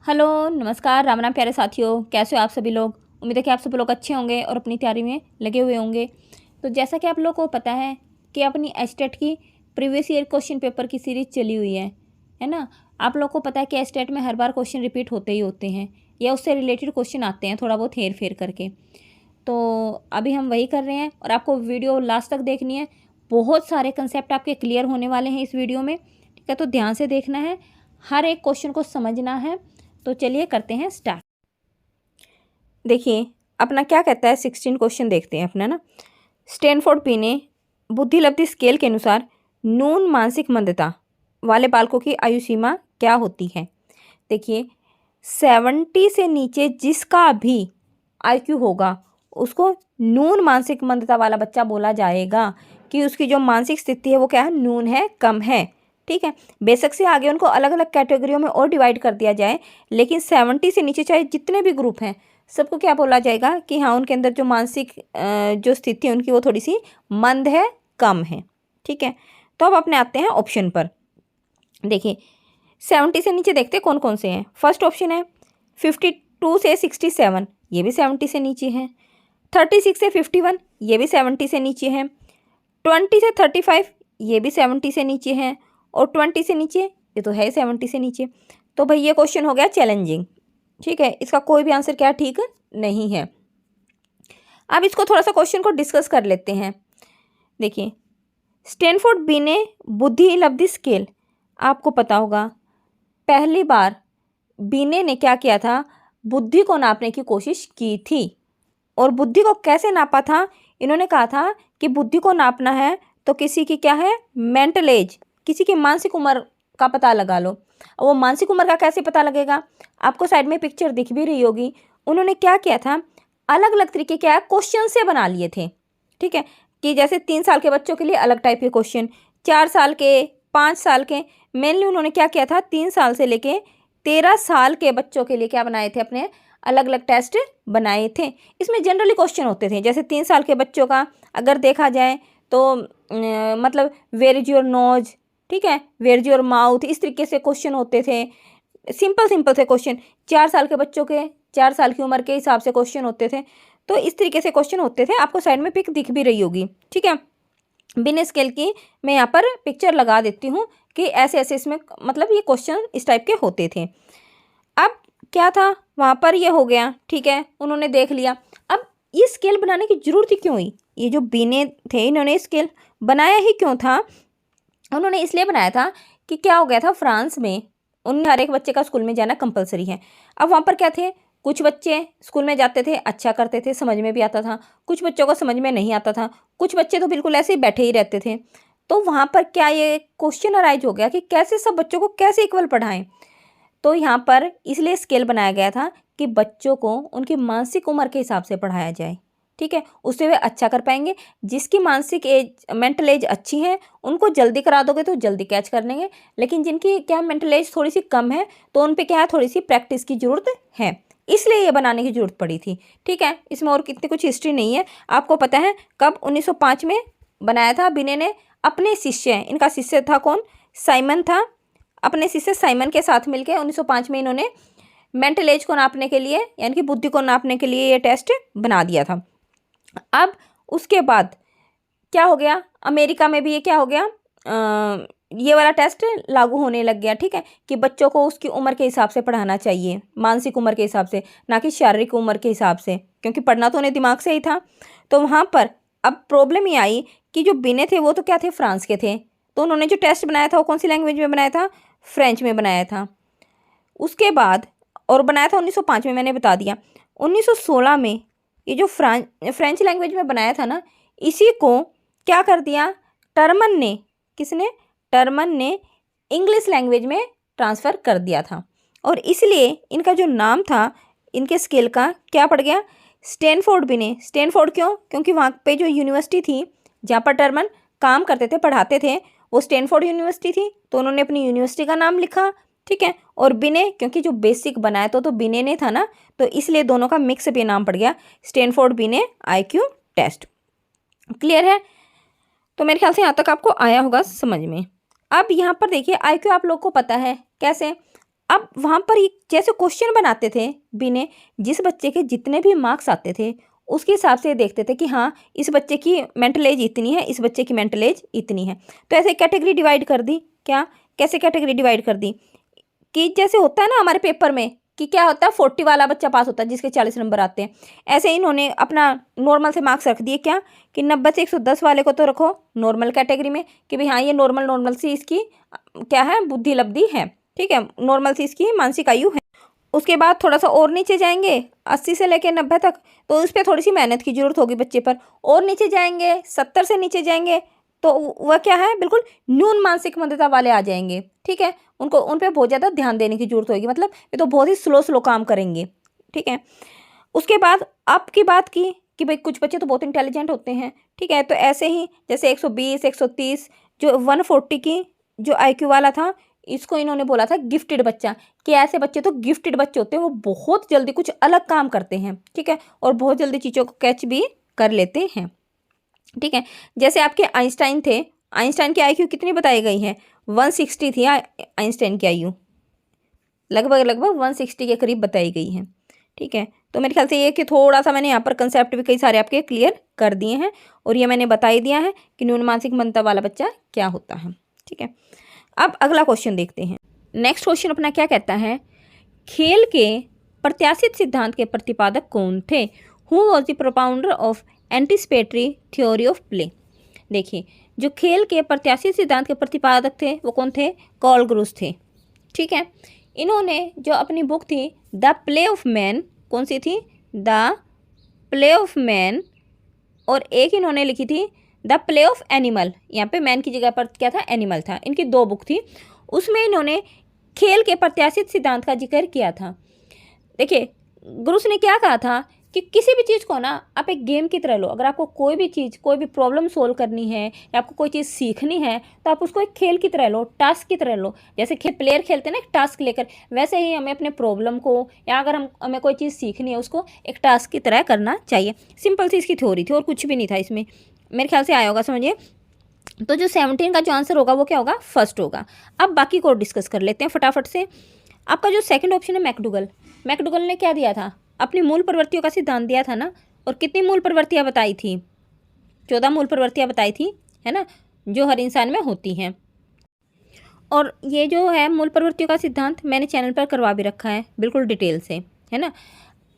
Hello, नमस्कार, राम राम प्यारे साथियों, कैसे हो आप सभी लोग। उम्मीद है कि आप सभी लोग अच्छे होंगे और अपनी तैयारी में लगे हुए होंगे। तो जैसा कि आप लोग को पता है कि अपनी एस्टेट की प्रीवियस ईयर क्वेश्चन पेपर की सीरीज चली हुई है ना। आप लोग को पता है कि एस्टेट में हर बार क्वेश्चन रिपीट होते ही होते हैं या उससे रिलेटेड क्वेश्चन आते हैं थोड़ा बहुत हेर फेर करके। तो अभी हम वही कर रहे हैं और आपको वीडियो लास्ट तक देखनी है। बहुत सारे कंसेप्ट आपके क्लियर होने वाले हैं इस वीडियो में, ठीक है। तो ध्यान से देखना है, हर एक क्वेश्चन को समझना है। तो चलिए करते हैं स्टार्ट। देखिए अपना क्या कहता है, 16 क्वेश्चन देखते हैं अपना ना। स्टैनफोर्ड पी ने बुद्धिलब्धि स्केल के अनुसार न्यून मानसिक मंदता वाले बालकों की आयु सीमा क्या होती है। देखिए 70 से नीचे जिसका भी आईक्यू होगा उसको न्यून मानसिक मंदता वाला बच्चा बोला जाएगा, कि उसकी जो मानसिक स्थिति है वो क्या है, न्यून है, कम है, ठीक है। बेशक से आगे उनको अलग अलग कैटेगरियों में और डिवाइड कर दिया जाए, लेकिन 70 से नीचे चाहे जितने भी ग्रुप हैं सबको क्या बोला जाएगा कि हाँ उनके अंदर जो मानसिक जो स्थिति है उनकी वो थोड़ी सी मंद है, कम है, ठीक है। तो अब अपने आते हैं ऑप्शन पर। देखिए 70 से नीचे देखते कौन कौन से हैं। फर्स्ट ऑप्शन है 52 से 67, ये भी 70 से नीचे हैं। 36 से 51, ये भी 70 से नीचे हैं। 20 से 35, ये भी 70 से नीचे हैं। और 20 से नीचे ये तो है 70 से नीचे। तो भाई ये क्वेश्चन हो गया चैलेंजिंग, ठीक है। इसका कोई भी आंसर क्या ठीक नहीं है। अब इसको थोड़ा सा क्वेश्चन को डिस्कस कर लेते हैं। देखिए स्टैनफोर्ड बी ने बुद्धिलब्धि स्केल, आपको पता होगा पहली बार बीने ने क्या किया था, बुद्धि को नापने की कोशिश की थी। और बुद्धि को कैसे नापा था, इन्होंने कहा था कि बुद्धि को नापना है तो किसी की क्या है, मेंटल एज, किसी की मानसिक उम्र का पता लगा लो। वो मानसिक उम्र का कैसे पता लगेगा, आपको साइड में पिक्चर दिख भी रही होगी। उन्होंने क्या किया था, अलग अलग तरीके के क्वेश्चन से बना लिए थे, ठीक है। कि जैसे 3 साल के बच्चों के लिए अलग टाइप के क्वेश्चन, 4 साल के, 5 साल के। मेनली उन्होंने क्या किया था, 3 साल से लेके 13 साल के बच्चों के लिए क्या बनाए थे, अपने अलग अलग टेस्ट बनाए थे। इसमें जनरली क्वेश्चन होते थे, जैसे 3 साल के बच्चों का अगर देखा जाए तो मतलब वेयर इज योर नोज, ठीक है, वेयर इज योर माउथ, इस तरीके से क्वेश्चन होते थे। सिंपल सिंपल थे क्वेश्चन। 4 साल के बच्चों के 4 साल की उम्र के हिसाब से क्वेश्चन होते थे। तो इस तरीके से क्वेश्चन होते थे, आपको साइड में पिक दिख भी रही होगी, ठीक है। बिना स्केल की मैं यहाँ पर पिक्चर लगा देती हूँ कि ऐसे ऐसे इसमें मतलब ये क्वेश्चन इस टाइप के होते थे। अब क्या था वहाँ पर, ये हो गया, ठीक है, उन्होंने देख लिया। अब ये स्केल बनाने की जरूरत ही क्यों हुई, ये जो बीने थे इन्होंने स्केल बनाया ही क्यों था। उन्होंने इसलिए बनाया था कि क्या हो गया था, फ्रांस में उन हर एक बच्चे का स्कूल में जाना कंपलसरी है। अब वहाँ पर क्या थे, कुछ बच्चे स्कूल में जाते थे, अच्छा करते थे, समझ में भी आता था, कुछ बच्चों को समझ में नहीं आता था, कुछ बच्चे तो बिल्कुल ऐसे ही बैठे ही रहते थे। तो वहाँ पर क्या ये क्वेश्चन अराइज हो गया कि कैसे सब बच्चों को कैसे इक्वल पढ़ाएं। तो यहाँ पर इसलिए स्केल बनाया गया था कि बच्चों को उनकी मानसिक उम्र के हिसाब से पढ़ाया जाए, ठीक है, उससे वे अच्छा कर पाएंगे। जिसकी मानसिक एज, मेंटल एज अच्छी है उनको जल्दी करा दोगे तो जल्दी कैच कर लेंगे, लेकिन जिनकी क्या मेंटल एज थोड़ी सी कम है तो उन पे क्या है, थोड़ी सी प्रैक्टिस की ज़रूरत है। इसलिए ये बनाने की ज़रूरत पड़ी थी, ठीक है। इसमें और कितनी कुछ हिस्ट्री नहीं है। आपको पता है कब 1905 में बनाया था बिने ने, अपने शिष्य, इनका शिष्य था कौन, साइमन था। अपने शिष्य साइमन के साथ मिलकर 1905 में इन्होंने मेंटल एज को नापने के लिए, यानी कि बुद्धि को नापने के लिए ये टेस्ट बना दिया था। अब उसके बाद क्या हो गया, अमेरिका में भी ये क्या हो गया, ये वाला टेस्ट लागू होने लग गया, ठीक है, कि बच्चों को उसकी उम्र के हिसाब से पढ़ाना चाहिए, मानसिक उम्र के हिसाब से, ना कि शारीरिक उम्र के हिसाब से, क्योंकि पढ़ना तो उन्हें दिमाग से ही था। तो वहाँ पर अब प्रॉब्लम ये आई कि जो बिने थे वो तो क्या थे, फ्रांस के थे। तो उन्होंने जो टेस्ट बनाया था वो कौन सी लैंग्वेज में बनाया था, फ्रेंच में बनाया था। उसके बाद और बनाया था 1905 में, मैंने बता दिया। 1916 में ये जो फ्रेंच लैंग्वेज में बनाया था ना, इसी को क्या कर दिया टर्मन ने, किसने, टर्मन ने इंग्लिश लैंग्वेज में ट्रांसफ़र कर दिया था। और इसलिए इनका जो नाम था इनके स्केल का क्या पड़ गया, स्टैनफोर्ड बिने। स्टैनफोर्ड क्यों, क्योंकि वहाँ पे जो यूनिवर्सिटी थी जहाँ पर टर्मन काम करते थे, पढ़ाते थे, वो स्टैनफोर्ड यूनिवर्सिटी थी, तो उन्होंने अपनी यूनिवर्सिटी का नाम लिखा, ठीक है। और बिने क्योंकि जो बेसिक बनाया तो बिने ने था ना, तो इसलिए दोनों का मिक्स पे नाम पड़ गया स्टैनफोर्ड बिने आईक्यू टेस्ट। क्लियर है। तो मेरे ख्याल से यहाँ तक आपको आया होगा समझ में। अब यहाँ पर देखिए आईक्यू आप लोग को पता है कैसे, अब वहाँ पर ये जैसे क्वेश्चन बनाते थे बिने, जिस बच्चे के जितने भी मार्क्स आते थे उसके हिसाब से देखते थे कि हाँ इस बच्चे की मेंटल एज इतनी है, इस बच्चे की मेंटल एज इतनी है। तो ऐसे कैटेगरी डिवाइड कर दी। क्या, कैसे कैटेगरी डिवाइड कर दी कि जैसे होता है ना हमारे पेपर में कि क्या होता है 40 वाला बच्चा पास होता है जिसके 40 नंबर आते हैं, ऐसे इन्होंने अपना नॉर्मल से मार्क्स रख दिए। क्या कि 90 से 110 वाले को तो रखो नॉर्मल कैटेगरी में कि भाई हाँ ये नॉर्मल सी इसकी क्या है, बुद्धि लब्धि है, ठीक है, नॉर्मल सी इसकी मानसिक आयु है। उसके बाद थोड़ा सा और नीचे जाएंगे 80 से लेकर 90 तक, तो उस पर थोड़ी सी मेहनत की जरूरत होगी बच्चे पर। और नीचे जाएंगे 70 से नीचे जाएंगे तो वह क्या है, बिल्कुल न्यून मानसिक मंदता वाले आ जाएंगे, ठीक है, उनको उन पर बहुत ज़्यादा ध्यान देने की जरूरत होगी, मतलब ये तो बहुत ही स्लो काम करेंगे, ठीक है। उसके बाद आपकी बात की कि भाई कुछ बच्चे तो बहुत इंटेलिजेंट होते हैं, ठीक है, तो ऐसे ही जैसे 120 130 जो 140 की जो IQ वाला था, इसको इन्होंने बोला था गिफ्टेड बच्चा, कि ऐसे बच्चे तो गिफ्टेड बच्चे होते हैं, वो बहुत जल्दी कुछ अलग काम करते हैं, ठीक है, और बहुत जल्दी चीज़ों को कैच भी कर लेते हैं, ठीक है। जैसे आपके आइंस्टाइन थे, आइंस्टाइन की IQ कितनी बताई गई है, 160 थी आइंस्टाइन की IQ, लगभग 160 के करीब बताई गई है, ठीक है। तो मेरे ख्याल से ये कि थोड़ा सा मैंने यहाँ पर कंसेप्ट भी कई सारे आपके क्लियर कर दिए हैं और ये मैंने बता ही दिया है कि न्यून मानसिक मंदता वाला बच्चा क्या होता है, ठीक है। अब अगला क्वेश्चन देखते हैं। नेक्स्ट क्वेश्चन अपना क्या कहता है, खेल के प्रत्याशित सिद्धांत के प्रतिपादक कौन थे, who was the propounder of anticipatory theory of play. देखिए जो खेल के प्रत्याशित सिद्धांत के प्रतिपादक थे वो कौन थे, कार्ल ग्रूस थे, ठीक है। इन्होंने जो अपनी बुक थी द प्ले ऑफ मैन, कौन सी थी, द प्ले ऑफ मैन, और एक इन्होंने लिखी थी द प्ले ऑफ एनिमल, यहाँ पे मैन की जगह पर क्या था, एनिमल था, इनकी 2 बुक थी, उसमें इन्होंने खेल के प्रत्याशित सिद्धांत का जिक्र किया था। देखिए ग्रूस ने क्या कहा था कि किसी भी चीज़ को ना आप एक गेम की तरह लो, अगर आपको कोई भी चीज़, कोई भी प्रॉब्लम सोल्व करनी है या आपको कोई चीज़ सीखनी है तो आप उसको एक खेल की तरह लो, टास्क की तरह लो। जैसे प्लेयर खेलते हैं ना एक टास्क लेकर, वैसे ही हमें अपने प्रॉब्लम को या अगर हमें कोई चीज़ सीखनी है उसको एक टास्क की तरह करना चाहिए। सिंपल सी इसकी थ्योरी थी और कुछ भी नहीं था इसमें, मेरे ख्याल से आया होगा समझिए। तो जो 17 का जो आंसर होगा वो क्या होगा, फर्स्ट होगा। अब बाकी को डिस्कस कर लेते हैं फटाफट से। आपका जो सेकंड ऑप्शन है मैकडूगल, मैकडूगल ने क्या दिया था, अपनी मूल प्रवृत्तियों का सिद्धांत दिया था ना, और कितनी मूल प्रवृत्तियाँ बताई थी, 14 मूल प्रवृत्तियाँ बताई थी, है ना, जो हर इंसान में होती हैं। और ये जो है मूल प्रवृत्तियों का सिद्धांत मैंने चैनल पर करवा भी रखा है बिल्कुल डिटेल से, है ना।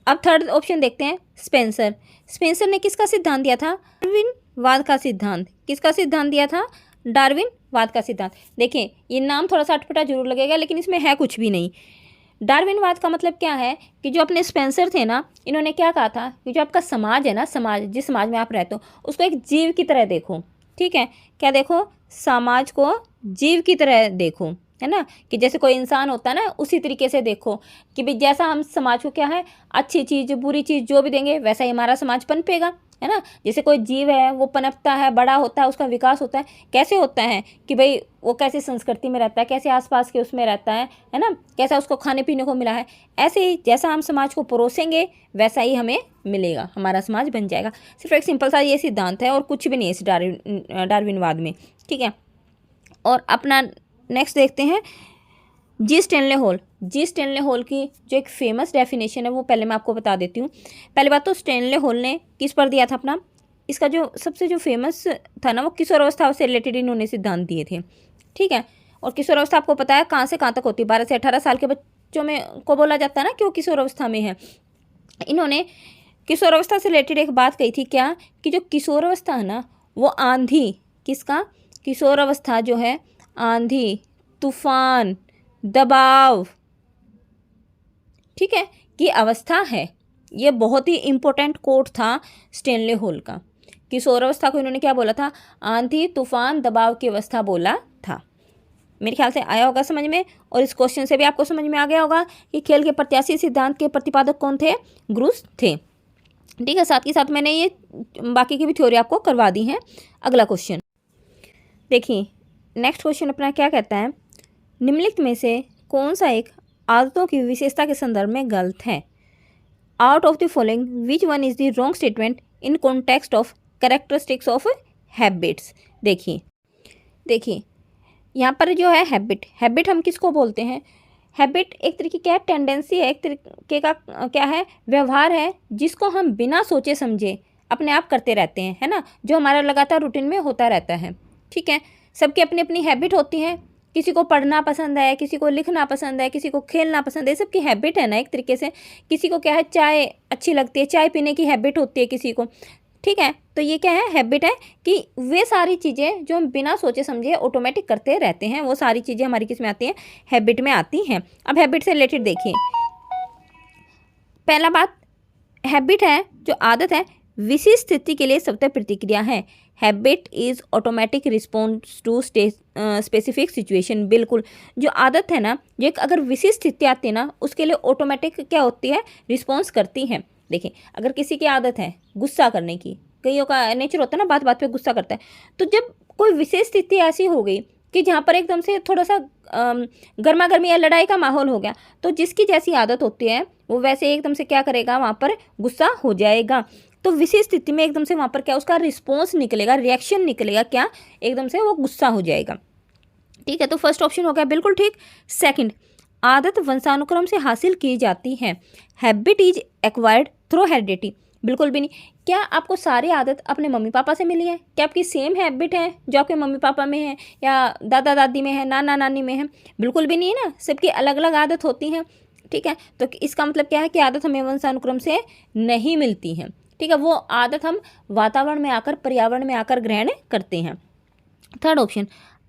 अब थर्ड ऑप्शन देखते हैं, स्पेंसर, स्पेंसर ने किसका सिद्धांत दिया था, डार्विनवाद का सिद्धांत, किसका सिद्धांत दिया था, डार्विनवाद का सिद्धांत। देखिए ये नाम थोड़ा सा अटपटा जरूर लगेगा लेकिन इसमें है कुछ भी नहीं। डार्विनवाद का मतलब क्या है कि जो अपने स्पेंसर थे ना, इन्होंने क्या कहा था कि जो आपका समाज है ना, समाज जिस समाज में आप रहते हो उसको एक जीव की तरह देखो, ठीक है, क्या देखो, समाज को जीव की तरह देखो, है ना, कि जैसे कोई इंसान होता है ना उसी तरीके से देखो कि भाई जैसा हम समाज को क्या है, अच्छी चीज़ बुरी चीज़ जो भी देंगे वैसा ही हमारा समाज पनपेगा, है ना। जैसे कोई जीव है वो पनपता है, बड़ा होता है, उसका विकास होता है, कैसे होता है कि भाई वो कैसी संस्कृति में रहता है, कैसे आसपास के उसमें रहता है ना, कैसा उसको खाने पीने को मिला है, ऐसे ही जैसा हम समाज को परोसेंगे वैसा ही हमें मिलेगा, हमारा समाज बन जाएगा। सिर्फ एक सिंपल सा ये सिद्धांत है और कुछ भी नहीं है इस डार्विनवाद में, ठीक है। और अपना नेक्स्ट देखते हैं जी स्टैनले हॉल, जी स्टैनले हॉल की जो एक फेमस डेफिनेशन है वो पहले मैं आपको बता देती हूँ। पहली बात तो स्टैनले हॉल ने किस पर दिया था अपना, इसका जो सबसे जो फेमस था ना वो किशोरावस्था से रिलेटेड इन्होंने सिद्धांत दिए थे, ठीक है। और किशोरावस्था आपको पता है कहाँ से कहाँ तक होती है, 12 से 18 साल के बच्चों में को बोला जाता है ना कि वो किशोरावस्था में है। इन्होंने किशोरावस्था से रिलेटेड एक बात कही थी, क्या कि जो किशोरावस्था है ना वो आंधी, किसका, किशोरावस्था जो है आंधी, तूफान, दबाव, ठीक है, की अवस्था है। ये बहुत ही इम्पोर्टेंट कोट था स्टैनले हॉल का। किशोरावस्था को इन्होंने क्या बोला था, आंधी, तूफान, दबाव की अवस्था बोला था। मेरे ख्याल से आया होगा समझ में, और इस क्वेश्चन से भी आपको समझ में आ गया होगा कि खेल के प्रत्याशी सिद्धांत के प्रतिपादक कौन थे, ग्रूस थे, ठीक है। साथ ही साथ मैंने ये बाकी की भी थ्योरी आपको करवा दी है। अगला क्वेश्चन देखिए, नेक्स्ट क्वेश्चन अपना क्या कहता है, निम्नलिखित में से कौन सा एक आदतों की विशेषता के संदर्भ में गलत है, out of the following which one is the wrong statement in context of characteristics of habits. देखिए यहाँ पर जो है हैबिट, हैबिट हम किसको बोलते हैं, हैबिट एक तरीके क्या है, टेंडेंसी है, एक तरीके का क्या है, व्यवहार है जिसको हम बिना सोचे समझे अपने आप करते रहते हैं, है ना, जो हमारा लगातार रूटीन में होता रहता है। ठीक है, सबकी अपनी अपनी हैबिट होती है। किसी को पढ़ना पसंद है, किसी को लिखना पसंद है, किसी को खेलना पसंद है, सबकी हैबिट है ना एक तरीके से। किसी को क्या है, चाय अच्छी लगती है, चाय पीने की हैबिट होती है किसी को। ठीक है, तो ये क्या है, हैबिट है कि वे सारी चीज़ें जो हम बिना सोचे समझे ऑटोमेटिक करते रहते हैं, वो सारी चीज़ें हमारी किस में आती हैं, हैबिट में आती हैं। अब हैबिट से रिलेटेड देखिए, पहला बात, हैबिट है जो आदत है विशेष स्थिति के लिए स्वतः प्रतिक्रिया है। Habit is automatic response to specific situation. बिल्कुल, जो आदत है ना, जो एक अगर विशेष स्थिति आती है ना, उसके लिए ऑटोमेटिक क्या होती है, रिस्पॉन्स करती है। देखिए, अगर किसी की आदत है गुस्सा करने की, कईयों का नेचर होता है ना बात बात पे गुस्सा करता है, तो जब कोई विशेष स्थिति ऐसी हो गई कि जहाँ पर एकदम से थोड़ा सा गर्मा गर्मी या लड़ाई का माहौल हो गया, तो जिसकी जैसी आदत होती है वो वैसे एकदम से क्या करेगा, वहाँ पर गुस्सा हो जाएगा। तो विशेष स्थिति में एकदम से वहाँ पर क्या उसका रिस्पॉन्स निकलेगा, रिएक्शन निकलेगा, क्या एकदम से वो गुस्सा हो जाएगा। ठीक है, तो फर्स्ट ऑप्शन हो गया बिल्कुल ठीक। सेकंड, आदत वंशानुक्रम से हासिल की जाती है। Habit is acquired through heredity. बिल्कुल भी नहीं। क्या आपको सारी आदत अपने मम्मी पापा से मिली है? क्या आपकी सेम हैबिट है जो आपके मम्मी पापा में है या दादा दादी में है, नाना नानी में है? बिल्कुल भी नहीं है ना, सबकी अलग अलग आदत होती हैं। ठीक है, तो इसका मतलब क्या है कि आदत हमें वंशानुक्रम से नहीं मिलती है। ठीक है, वो आदत हम वातावरण में आकर, पर्यावरण में आकर ग्रहण करते हैं। थर्ड ऑप्शन,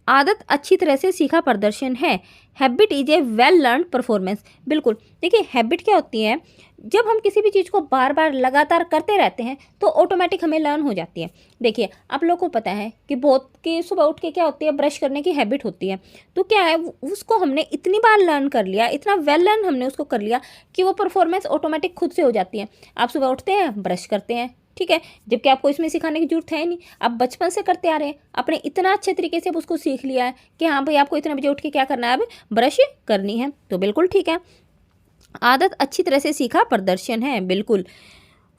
आदत अच्छी तरह से सीखा प्रदर्शन है। Habit is a well learn performance. बिल्कुल, देखिए हैबिट क्या होती है, जब हम किसी भी चीज़ को बार बार लगातार करते रहते हैं तो ऑटोमेटिक हमें लर्न हो जाती है। देखिए, आप लोगों को पता है कि बहुत की सुबह उठ के क्या होती है, ब्रश करने की हैबिट होती है। तो क्या है, उसको हमने इतनी बार लर्न कर लिया, इतना वेल लर्न हमने उसको कर लिया कि वो परफॉर्मेंस ऑटोमेटिक खुद से हो जाती है। आप सुबह उठते हैं, ब्रश करते हैं, ठीक है, जबकि आपको इसमें सिखाने की जरूरत है नहीं, आप बचपन से करते आ रहे हैं, आपने इतना अच्छे तरीके से उसको सीख लिया है कि हाँ भाई आपको इतने बजे उठ के क्या करना है, अब ब्रश करनी है। तो बिल्कुल ठीक है, आदत अच्छी तरह से सीखा प्रदर्शन है। बिल्कुल।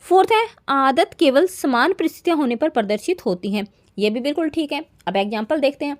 फोर्थ है, आदत केवल समान परिस्थितियां होने पर प्रदर्शित होती हैं। ये भी बिल्कुल ठीक है। अब एग्जाम्पल देखते हैं।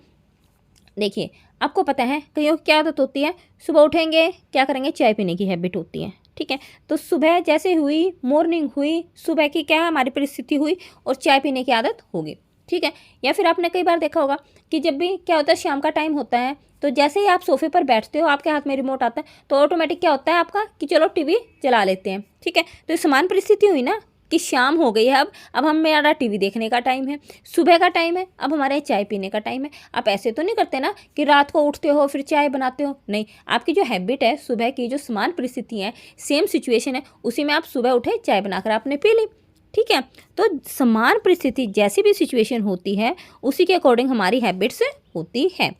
देखिए, आपको पता है कईयों की क्या आदत होती है, सुबह उठेंगे क्या करेंगे, चाय पीने की हैबिट होती है। ठीक है, तो सुबह जैसे हुई, मॉर्निंग हुई, सुबह की क्या हमारी परिस्थिति हुई और चाय पीने की आदत होगी। ठीक है, या फिर आपने कई बार देखा होगा कि जब भी क्या होता है, शाम का टाइम होता है, तो जैसे ही आप सोफे पर बैठते हो, आपके हाथ में रिमोट आता है, तो ऑटोमेटिक क्या होता है आपका कि चलो टीवी चला लेते हैं। ठीक है, तो समान परिस्थिति हुई ना कि शाम हो गई है, अब हमारा टीवी देखने का टाइम है, सुबह का टाइम है, अब हमारे चाय पीने का टाइम है। आप ऐसे तो नहीं करते ना कि रात को उठते हो फिर चाय बनाते हो, नहीं, आपकी जो हैबिट है, सुबह की जो समान परिस्थिति है, सेम सिचुएशन है, उसी में आप सुबह उठे, चाय बनाकर आपने पी ली। ठीक है, तो समान परिस्थिति जैसी भी सिचुएशन होती है उसी के अकॉर्डिंग हमारी हैबिट्स होती है।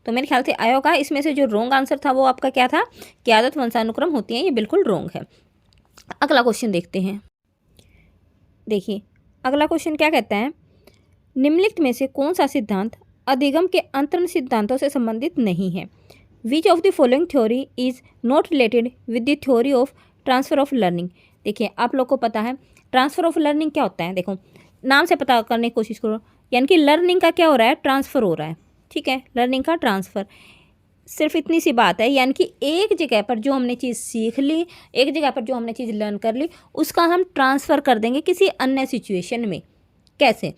तो मेरे ख्याल से आया होगा, इसमें से जो रॉन्ग आंसर था वो आपका क्या था कि आदत वंशानुक्रम होती है, ये बिल्कुल रॉन्ग है। अगला क्वेश्चन देखते हैं। देखिए, अगला क्वेश्चन क्या कहता है, निम्नलिखित में से कौन सा सिद्धांत अधिगम के अंतरण सिद्धांतों से संबंधित नहीं है? Which of the following theory is not related with the theory of transfer of learning? देखिए, आप लोग को पता है ट्रांसफर ऑफ लर्निंग क्या होता है। देखो, नाम से पता करने की कोशिश करो, यानी कि लर्निंग का क्या हो रहा है, ट्रांसफ़र हो रहा है। ठीक है, लर्निंग का ट्रांसफ़र, सिर्फ इतनी सी बात है, यानी कि एक जगह पर जो हमने चीज़ सीख ली, एक जगह पर जो हमने चीज़ लर्न कर ली, उसका हम ट्रांसफ़र कर देंगे किसी अन्य सिचुएशन में। कैसे?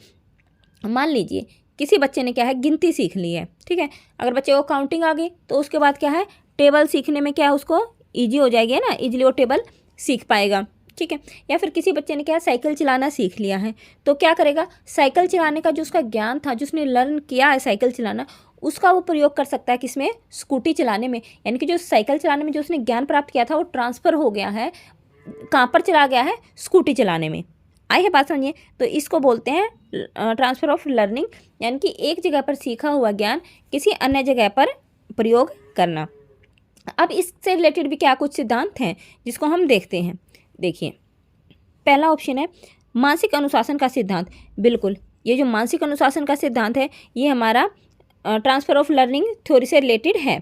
मान लीजिए किसी बच्चे ने क्या है, गिनती सीख ली है। ठीक है, अगर बच्चे को काउंटिंग आ गई तो उसके बाद क्या है, टेबल सीखने में क्या है, उसको ईजी हो जाएगी, है ना, ईजिली वो टेबल सीख पाएगा। ठीक है, या फिर किसी बच्चे ने क्या है, साइकिल चलाना सीख लिया है, तो क्या करेगा, साइकिल चलाने का जो उसका ज्ञान था, जो उसने लर्न किया है साइकिल चलाना, उसका वो प्रयोग कर सकता है किसमें, स्कूटी चलाने में। यानी कि जो साइकिल चलाने में जो उसने ज्ञान प्राप्त किया था वो ट्रांसफ़र हो गया है, कहाँ पर चला गया है, स्कूटी चलाने में। आई है बात समझिए। तो इसको बोलते हैं ट्रांसफ़र ऑफ लर्निंग, यानी कि एक जगह पर सीखा हुआ ज्ञान किसी अन्य जगह पर प्रयोग करना। अब इससे रिलेटेड भी क्या कुछ सिद्धांत हैं जिसको हम देखते हैं। देखिए, पहला ऑप्शन है मानसिक अनुशासन का सिद्धांत। बिल्कुल, ये जो मानसिक अनुशासन का सिद्धांत है ये हमारा ट्रांसफ़र ऑफ लर्निंग थ्योरी से रिलेटेड है।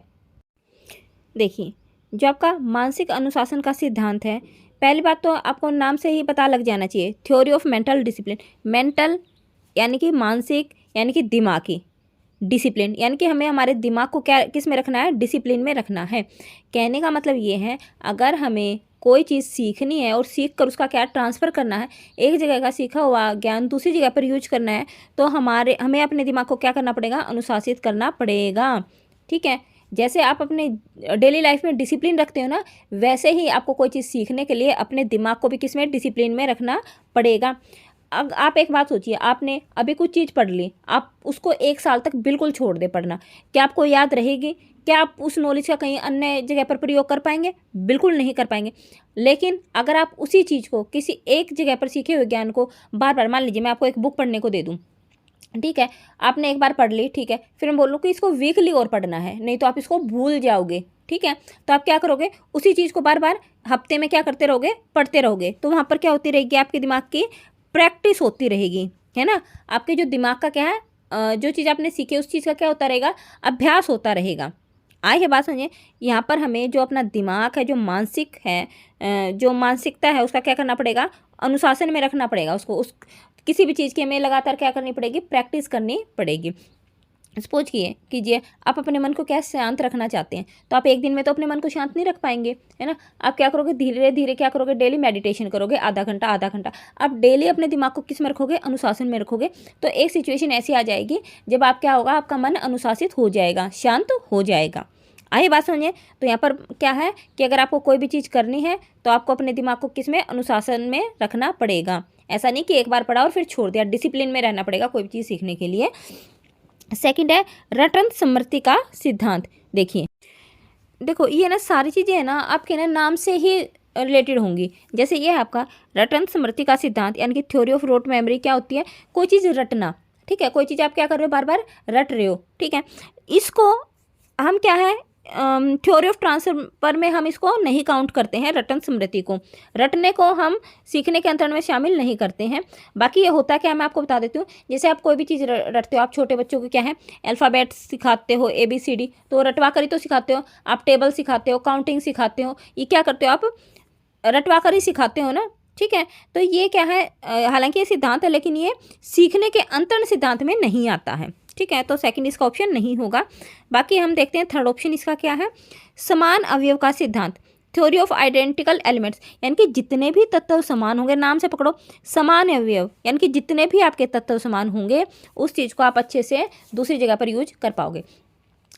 देखिए, जो आपका मानसिक अनुशासन का सिद्धांत है, पहली बात तो आपको नाम से ही पता लग जाना चाहिए, theory of mental discipline. Mental यानी कि मानसिक, यानी कि दिमागी, डिसिप्लिन, यानी कि हमें हमारे दिमाग को क्या किस में रखना है, डिसिप्लिन में रखना है। कहने का मतलब ये है, अगर हमें कोई चीज़ सीखनी है और सीख कर उसका क्या ट्रांसफ़र करना है, एक जगह का सीखा हुआ ज्ञान दूसरी जगह पर यूज करना है, तो हमें अपने दिमाग को क्या करना पड़ेगा, अनुशासित करना पड़ेगा। ठीक है, जैसे आप अपने डेली लाइफ में डिसिप्लिन रखते हो ना, वैसे ही आपको कोई चीज़ सीखने के लिए अपने दिमाग को भी किस में, डिसिप्लिन में रखना पड़ेगा। अब आप एक बात सोचिए, आपने अभी कुछ चीज़ पढ़ ली, आप उसको 1 साल तक बिल्कुल छोड़ दे पढ़ना, क्या आपको याद रहेगी? क्या आप उस नॉलेज का कहीं अन्य जगह पर प्रयोग कर पाएंगे? बिल्कुल नहीं कर पाएंगे। लेकिन अगर आप उसी चीज़ को, किसी एक जगह पर सीखे हुए ज्ञान को बार बार, मान लीजिए मैं आपको एक बुक पढ़ने को दे दूँ, ठीक है, आपने एक बार पढ़ ली, ठीक है, फिर मैं बोलूँ कि इसको वीकली और पढ़ना है, नहीं तो आप इसको भूल जाओगे। ठीक है, तो आप क्या करोगे, उसी चीज़ को बार बार हफ्ते में क्या करते रहोगे, पढ़ते रहोगे, तो वहाँ पर क्या होती रहेगी, आपके दिमाग की प्रैक्टिस होती रहेगी, है ना। आपके जो दिमाग का क्या है, जो चीज़ आपने सीखी उस चीज़ का क्या होता रहेगा, अभ्यास होता रहेगा। आई है बात समझिए। यहाँ पर हमें जो अपना दिमाग है, जो मानसिक है, जो मानसिकता है, उसका क्या करना पड़ेगा, अनुशासन में रखना पड़ेगा उसको। उस किसी भी चीज़ की हमें लगातार क्या करनी पड़ेगी, प्रैक्टिस करनी पड़ेगी। सपोज कीजिए आप अपने मन को क्या शांत रखना चाहते हैं, तो आप एक दिन में तो अपने मन को शांत नहीं रख पाएंगे, है ना। आप क्या करोगे, धीरे धीरे क्या करोगे, डेली मेडिटेशन करोगे, आधा घंटा आधा घंटा। आप डेली अपने दिमाग को किस में रखोगे, अनुशासन में रखोगे, तो एक सिचुएशन ऐसी आ जाएगी जब आप क्या होगा, आपका मन अनुशासित हो जाएगा, शांत हो जाएगा। आइए बात समझिए। तो यहाँ पर क्या है कि अगर आपको कोई भी चीज़ करनी है तो आपको अपने दिमाग को किस में, अनुशासन में रखना पड़ेगा। ऐसा नहीं कि एक बार पढ़ा और फिर छोड़ दिया, डिसिप्लिन में रहना पड़ेगा कोई भी चीज़ सीखने के लिए। सेकंड है रटन स्मृति का सिद्धांत। देखिए, देखो ये ना सारी चीज़ें है ना आपके ना नाम से ही रिलेटेड होंगी। जैसे ये है आपका रटन स्मृति का सिद्धांत, यानी कि थ्योरी ऑफ रोट मेमोरी। क्या होती है, कोई चीज़ रटना, ठीक है, कोई चीज़ आप क्या कर रहे हो, बार बार रट रहे हो, ठीक है। इसको हम क्या है, थ्योरी ऑफ ट्रांसफर में हम इसको नहीं काउंट करते हैं, रटन स्मृति को, रटने को हम सीखने के अंतरण में शामिल नहीं करते हैं। बाकी ये होता क्या है, मैं आपको बता देती हूँ। जैसे आप कोई भी चीज़ रटते हो, आप छोटे बच्चों को क्या है, अल्फ़ाबेट सिखाते हो, ABCD, तो रटवा कर ही तो सिखाते हो। आप टेबल सिखाते हो, काउंटिंग सिखाते हो, ये क्या करते हो आप, रटवा कर ही सिखाते हो ना। ठीक है, तो ये क्या है, हालांकि ये सिद्धांत है लेकिन ये सीखने के अंतरण सिद्धांत में नहीं आता है। ठीक है, तो सेकंड इसका ऑप्शन नहीं होगा। बाकी हम देखते हैं थर्ड ऑप्शन इसका क्या है, समान अवयव का सिद्धांत, थ्योरी ऑफ आइडेंटिकल एलिमेंट्स, यानी कि जितने भी तत्व समान होंगे, नाम से पकड़ो, समान अवयव, यानी कि जितने भी आपके तत्व समान होंगे उस चीज़ को आप अच्छे से दूसरी जगह पर यूज कर पाओगे।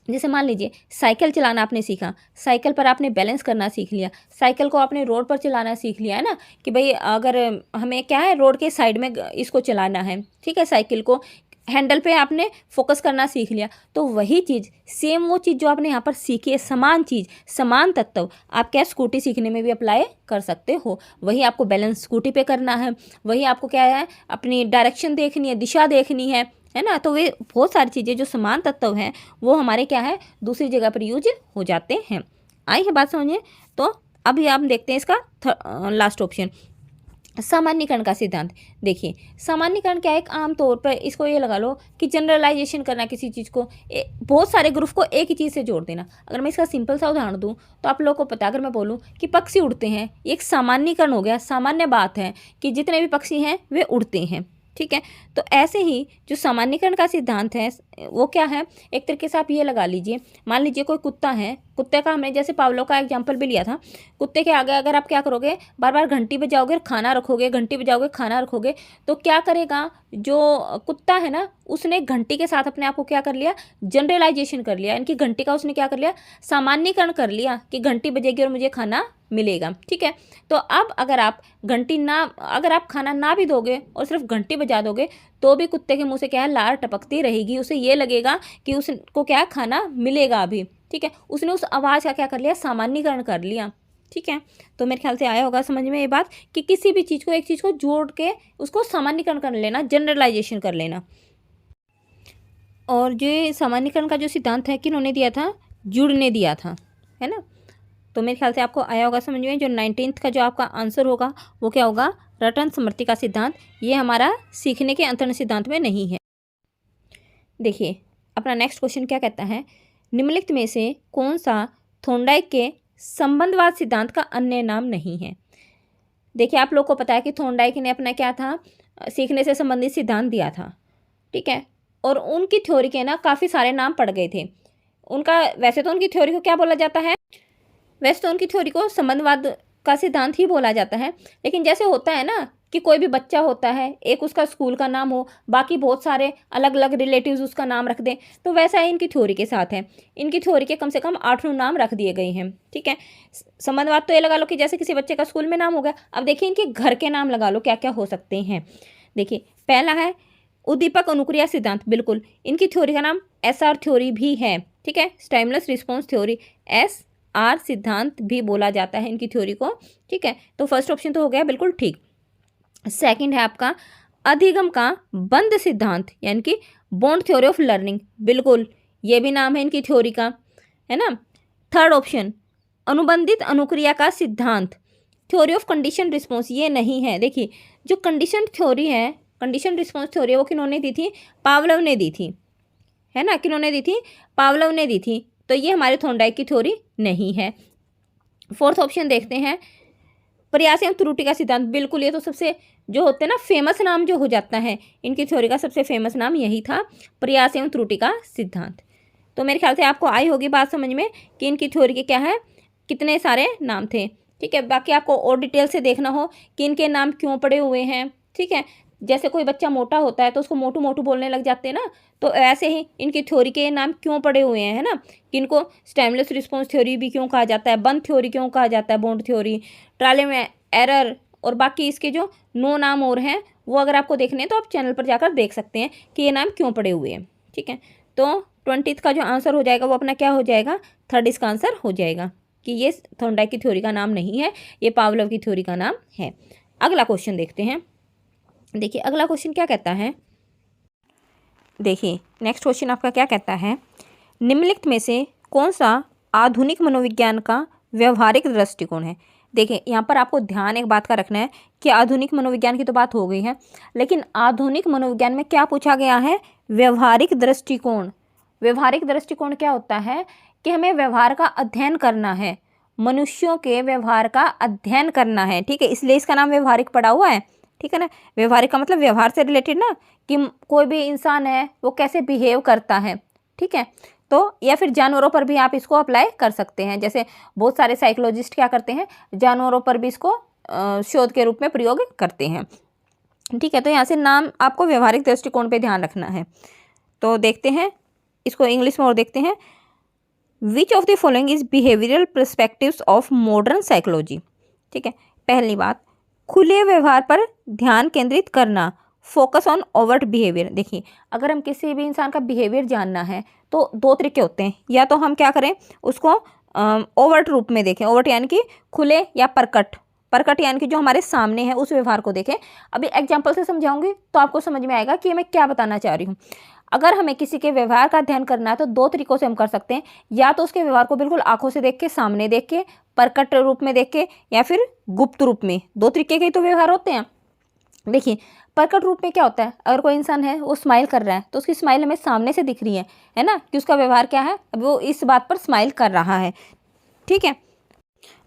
जैसे मान लीजिए साइकिल चलाना आपने सीखा, साइकिल पर आपने बैलेंस करना सीख लिया, साइकिल को आपने रोड पर चलाना सीख लिया, है ना, कि भाई अगर हमें क्या है, रोड के साइड में इसको चलाना है, ठीक है, साइकिल को हैंडल पे आपने फोकस करना सीख लिया। तो वही चीज़, सेम वो चीज़ जो आपने यहाँ पर सीखी है, समान चीज़, समान तत्व, आप क्या स्कूटी सीखने में भी अप्लाई कर सकते हो। वही आपको बैलेंस स्कूटी पे करना है, वही आपको क्या है, अपनी डायरेक्शन देखनी है, दिशा देखनी है ना। तो वे बहुत सारी चीज़ें जो समान तत्व हैं वो हमारे क्या है, दूसरी जगह पर यूज हो जाते हैं। आई है बात समझिए। तो अभी आप देखते हैं इसका लास्ट ऑप्शन, सामान्यीकरण का सिद्धांत। देखिए, सामान्यीकरण क्या है, एक आम तौर पर इसको ये लगा लो कि जनरलाइजेशन करना, किसी चीज़ को बहुत सारे ग्रुप को एक ही चीज़ से जोड़ देना। अगर मैं इसका सिंपल सा उदाहरण दूं तो आप लोगों को पता है, अगर मैं बोलूं कि पक्षी उड़ते हैं, ये एक सामान्यीकरण हो गया, सामान्य बात है कि जितने भी पक्षी हैं वे उड़ते हैं। ठीक है, तो ऐसे ही जो सामान्यीकरण का सिद्धांत है वो क्या है, एक तरीके से आप ये लगा लीजिए, मान लीजिए कोई कुत्ता है, कुत्ते का हमने जैसे पावलो का एग्जांपल भी लिया था। कुत्ते के आगे अगर आप क्या करोगे, बार बार घंटी बजाओगे, खाना रखोगे, घंटी बजाओगे, खाना रखोगे, तो क्या करेगा, जो कुत्ता है ना, उसने घंटी के साथ अपने आप को क्या कर लिया, जनरलाइजेशन कर लिया, इनकी घंटी का उसने क्या कर लिया, सामान्यीकरण कर लिया कि घंटी बजेगी और मुझे खाना मिलेगा। ठीक है, तो अब अगर आप अगर आप खाना ना भी दोगे और सिर्फ घंटी बजा दोगे तो भी कुत्ते के मुंह से क्या है, लार टपकती रहेगी, उसे ये लगेगा कि उसको क्या खाना मिलेगा अभी। ठीक है, उसने उस आवाज़ का क्या कर लिया, सामान्यीकरण कर लिया। ठीक है, तो मेरे ख्याल से आया होगा समझ में ये बात कि किसी भी चीज़ को, एक चीज़ को जोड़ के उसको सामान्यीकरण कर लेना, जनरलाइजेशन कर लेना। और जो सामान्यीकरण का जो सिद्धांत है किन्होंने दिया था, जुड़ ने दिया था, है ना। तो मेरे ख्याल से आपको आया होगा समझ में। जो 19th का जो आपका आंसर होगा वो क्या होगा, रटन स्मृति का सिद्धांत। ये हमारा सीखने के अंतरण सिद्धांत में नहीं है। देखिए अपना नेक्स्ट क्वेश्चन क्या कहता है, निम्नलिखित में से कौन सा थॉर्नडाइक के संबंधवाद सिद्धांत का अन्य नाम नहीं है। देखिए आप लोग को पता है कि थॉर्नडाइक ने अपना क्या था, सीखने से संबंधित सिद्धांत दिया था। ठीक है, और उनकी थ्योरी के ना काफ़ी सारे नाम पड़ गए थे। उनका वैसे तो उनकी थ्योरी को क्या बोला जाता है, वैसे तो उनकी थ्योरी को संबंधवाद का सिद्धांत ही बोला जाता है, लेकिन जैसे होता है ना कि कोई भी बच्चा होता है, एक उसका स्कूल का नाम हो, बाकी बहुत सारे अलग अलग रिलेटिव्स उसका नाम रख दें, तो वैसा ही इनकी थ्योरी के साथ है। इनकी थ्योरी के कम से कम 8-9 नाम रख दिए गए हैं। ठीक है, संबंधवाद तो ये लगा लो कि जैसे किसी बच्चे का स्कूल में नाम हो गया, अब देखिए इनके घर के नाम लगा लो क्या क्या हो सकते हैं। देखिए पहला है उद्दीपक अनुक्रिया सिद्धांत, बिल्कुल इनकी थ्योरी का नाम SR थ्योरी भी है। ठीक है, स्टिमुलस रिस्पॉन्स थ्योरी, SR सिद्धांत भी बोला जाता है इनकी थ्योरी को। ठीक है, तो फर्स्ट ऑप्शन तो हो गया बिल्कुल ठीक। सेकंड है आपका अधिगम का बंद सिद्धांत, यानी कि बॉन्ड थ्योरी ऑफ लर्निंग, बिल्कुल ये भी नाम है इनकी थ्योरी का, है ना। थर्ड ऑप्शन अनुबंधित अनुक्रिया का सिद्धांत, थ्योरी ऑफ कंडीशन रिस्पॉन्स, ये नहीं है। देखिए जो कंडीशन थ्योरी है, कंडीशन रिस्पॉन्स थ्योरी है, वो किन्होंने दी थी, पावलोव ने दी थी, है ना, किन्होंने दी थी, पावलोव ने दी थी। तो ये हमारे थॉर्नडाइक की थ्योरी नहीं है। फोर्थ ऑप्शन देखते हैं प्रयास एवं त्रुटि का सिद्धांत, बिल्कुल ये तो सबसे जो होते हैं ना फेमस नाम जो हो जाता है, इनकी थ्योरी का सबसे फेमस नाम यही था, प्रयास एवं त्रुटि का सिद्धांत। तो मेरे ख्याल से आपको आई होगी बात समझ में कि इनकी थ्योरी के क्या है, कितने सारे नाम थे। ठीक है, बाकी आपको और डिटेल से देखना हो कि इनके नाम क्यों पड़े हुए हैं। ठीक है, जैसे कोई बच्चा मोटा होता है तो उसको मोटू मोटू बोलने लग जाते हैं ना, तो ऐसे ही इनकी थ्योरी के नाम क्यों पड़े हुए हैं, है ना, कि इनको स्टिमुलस रिस्पॉन्स थ्योरी भी क्यों कहा जाता है, बंद थ्योरी क्यों कहा जाता है, बॉन्ड थ्योरी, ट्रायलम एरर, और बाकी इसके जो 9 नाम और हैं वो अगर आपको देखने हैं तो आप चैनल पर जाकर देख सकते हैं कि ये नाम क्यों पड़े हुए हैं। ठीक है, तो 20 का जो आंसर हो जाएगा वो अपना क्या हो जाएगा, थर्ड इसका आंसर हो जाएगा कि ये थॉर्नडाइक की थ्योरी का नाम नहीं है, ये पावलोव की थ्योरी का नाम है। अगला क्वेश्चन देखते हैं। देखिए अगला क्वेश्चन क्या कहता है, देखिए नेक्स्ट क्वेश्चन आपका क्या कहता है, निम्नलिखित में से कौन सा आधुनिक मनोविज्ञान का व्यवहारिक दृष्टिकोण है। देखिए यहाँ पर आपको ध्यान एक बात का रखना है कि आधुनिक मनोविज्ञान की तो बात हो गई है, लेकिन आधुनिक मनोविज्ञान में क्या पूछा गया है, व्यवहारिक दृष्टिकोण। व्यवहारिक दृष्टिकोण क्या होता है कि हमें व्यवहार का अध्ययन करना है, मनुष्यों के व्यवहार का अध्ययन करना है। ठीक है, इसलिए इसका नाम व्यवहारिक पड़ा हुआ है। ठीक है ना, व्यवहारिक का मतलब व्यवहार से रिलेटेड ना, कि कोई भी इंसान है वो कैसे बिहेव करता है। ठीक है, तो या फिर जानवरों पर भी आप इसको अप्लाई कर सकते हैं, जैसे बहुत सारे साइकोलॉजिस्ट क्या करते हैं, जानवरों पर भी इसको शोध के रूप में प्रयोग करते हैं। ठीक है, तो यहाँ से नाम आपको व्यवहारिक दृष्टिकोण पे ध्यान रखना है। तो देखते हैं इसको इंग्लिश में और देखते हैं, विच of the following is behavioural perspectives of modern psychology. ठीक है, पहली बात खुले व्यवहार पर ध्यान केंद्रित करना, फोकस ऑन ओवर्ट बिहेवियर। देखिए अगर हम किसी भी इंसान का बिहेवियर जानना है तो 2 तरीके होते हैं, या तो हम क्या करें उसको ओवर्ट रूप में देखें, ओवर्ट यानी कि खुले, या प्रकट, प्रकट यानी कि जो हमारे सामने है उस व्यवहार को देखें। अभी एग्जाम्पल से समझाऊंगी तो आपको समझ में आएगा कि मैं क्या बताना चाह रही हूँ। अगर हमें किसी के व्यवहार का अध्ययन करना है तो 2 तरीकों से हम कर सकते हैं, या तो उसके व्यवहार को बिल्कुल आंखों से देख के, सामने देख के, प्रकट रूप में देख के, या फिर गुप्त रूप में। 2 तरीके के तो व्यवहार होते हैं। देखिए प्रकट रूप में क्या होता है, अगर कोई इंसान है वो स्माइल कर रहा है तो उसकी स्माइल हमें सामने से दिख रही है ना, कि उसका व्यवहार क्या है, वो इस बात पर स्माइल कर रहा है। ठीक है,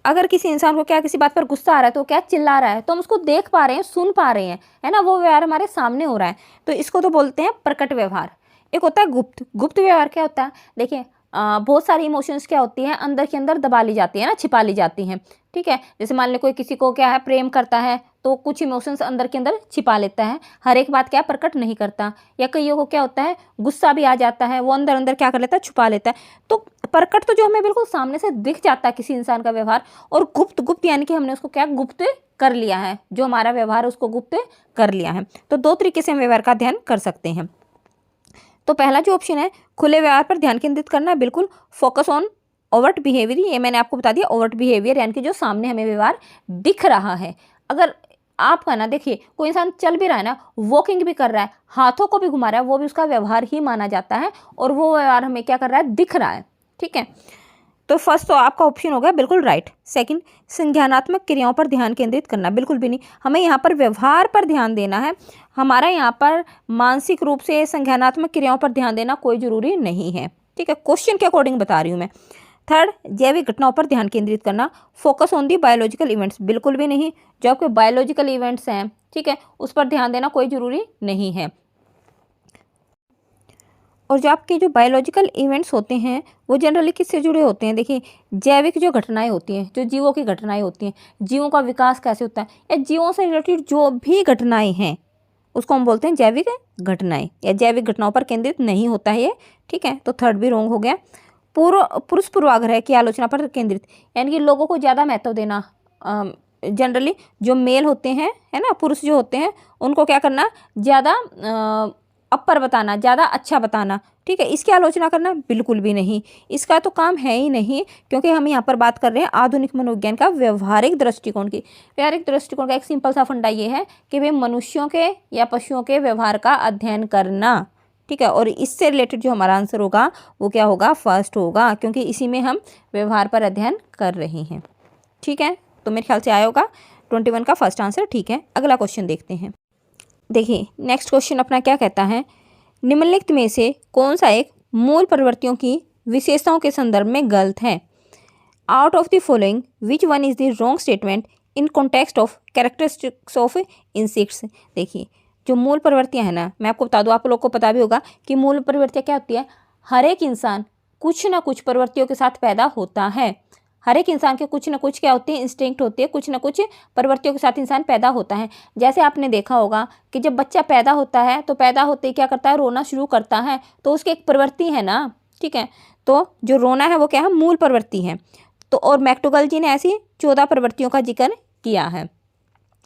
अगर किसी इंसान को क्या किसी बात पर गुस्सा आ रहा है तो क्या चिल्ला रहा है, तो हम उसको देख पा रहे हैं, सुन पा रहे हैं, है ना, वो व्यवहार हमारे सामने हो रहा है, तो इसको तो बोलते हैं प्रकट व्यवहार। एक होता है गुप्त। गुप्त व्यवहार क्या होता है, देखिए बहुत सारी इमोशंस क्या होती हैं अंदर के अंदर दबा ली जाती है ना, छिपा ली जाती हैं। ठीक है, जैसे मान लो कोई किसी को क्या है प्रेम करता है तो कुछ इमोशंस अंदर के अंदर छिपा लेता है, हर एक बात क्या प्रकट नहीं करता। या कईयों को क्या होता है गुस्सा भी आ जाता है, वो अंदर अंदर क्या कर लेता है, छुपा लेता है। तो प्रकट तो जो हमें बिल्कुल सामने से दिख जाता है किसी इंसान का व्यवहार, और गुप्त, गुप्त यानी कि हमने उसको क्या गुप्त कर लिया है, जो हमारा व्यवहार उसको गुप्त कर लिया है। तो 2 तरीके से हम व्यवहार का अध्ययन कर सकते हैं। तो पहला जो ऑप्शन है खुले व्यवहार पर ध्यान केंद्रित करना, बिल्कुल फोकस ऑन ओवर्ट बिहेवियर, ये मैंने आपको बता दिया। ओवर्ट बिहेवियर यानी कि जो सामने हमें व्यवहार दिख रहा है। अगर आपका ना देखिए कोई इंसान चल भी रहा है ना, वॉकिंग भी कर रहा है, हाथों को भी घुमा रहा है, वो भी उसका व्यवहार ही माना जाता है, और वो व्यवहार हमें क्या कर रहा है, दिख रहा है। ठीक है, तो फर्स्ट तो आपका ऑप्शन हो गया बिल्कुल राइट। सेकंड संज्ञानात्मक क्रियाओं पर ध्यान केंद्रित करना, बिल्कुल भी नहीं, हमें यहाँ पर व्यवहार पर ध्यान देना है। हमारा यहाँ पर मानसिक रूप से संज्ञानात्मक क्रियाओं पर ध्यान देना कोई जरूरी नहीं है। ठीक है, क्वेश्चन के अकॉर्डिंग बता रही हूँ मैं। थर्ड जैविक घटनाओं पर ध्यान केंद्रित करना, focus on the biological events, बिल्कुल भी नहीं, जो आपके बायोलॉजिकल इवेंट्स हैं ठीक है उस पर ध्यान देना कोई जरूरी नहीं है। और जो आपके जो बायोलॉजिकल इवेंट्स होते हैं वो जनरली किससे जुड़े होते हैं? देखिए, जैविक जो घटनाएं होती हैं, जो जीवों की घटनाएं होती हैं, जीवों का विकास कैसे होता है, या जीवों से रिलेटेड जो भी घटनाएं हैं उसको हम बोलते हैं जैविक घटनाएं, या जैविक घटनाओं पर केंद्रित नहीं होता है ये। ठीक है, तो थर्ड भी रॉन्ग हो गया। पुरुष पूर्वाग्रह की आलोचना पर केंद्रित, यानी कि लोगों को ज़्यादा महत्व देना। जनरली जो मेल होते हैं, है ना, पुरुष जो होते हैं, उनको क्या करना, ज़्यादा अपर बताना, ज़्यादा अच्छा बताना। ठीक है, इसकी आलोचना करना बिल्कुल भी नहीं, इसका तो काम है ही नहीं, क्योंकि हम यहाँ पर बात कर रहे हैं आधुनिक मनोविज्ञान का व्यवहारिक दृष्टिकोण की। व्यवहारिक दृष्टिकोण का एक सिंपल सा फंडा ये है कि वे मनुष्यों के या पशुओं के व्यवहार का अध्ययन करना। ठीक है, और इससे रिलेटेड जो हमारा आंसर होगा वो क्या होगा, फर्स्ट होगा, क्योंकि इसी में हम व्यवहार पर अध्ययन कर रहे हैं। ठीक है, तो मेरे ख्याल से आया होगा 21 का फर्स्ट आंसर। ठीक है, अगला क्वेश्चन देखते हैं। देखिए, नेक्स्ट क्वेश्चन अपना क्या कहता है, निम्नलिखित में से कौन सा एक मूल प्रवृत्तियों की विशेषताओं के संदर्भ में गलत है? Out of the following which one is the wrong statement in context of characteristics of insects. देखिए, जो मूल प्रवृत्तियां हैं ना, मैं आपको बता दूं, आप लोग को पता भी होगा कि मूल प्रवृत्तियां क्या होती है। हर एक इंसान कुछ ना कुछ प्रवृत्तियों के साथ पैदा होता है। हर एक इंसान के कुछ ना कुछ क्या होती है, इंस्टिंक्ट होती है, कुछ ना कुछ प्रवृत्तियों के साथ इंसान पैदा होता है। जैसे आपने देखा होगा कि जब बच्चा पैदा होता है तो पैदा होते ही क्या करता है, रोना शुरू करता है, तो उसकी एक प्रवृत्ति है ना। ठीक है, तो जो रोना है वो क्या है, मूल प्रवृत्ति है। तो और मैकडुगल जी ने ऐसी 14 प्रवृत्तियों का जिक्र किया है।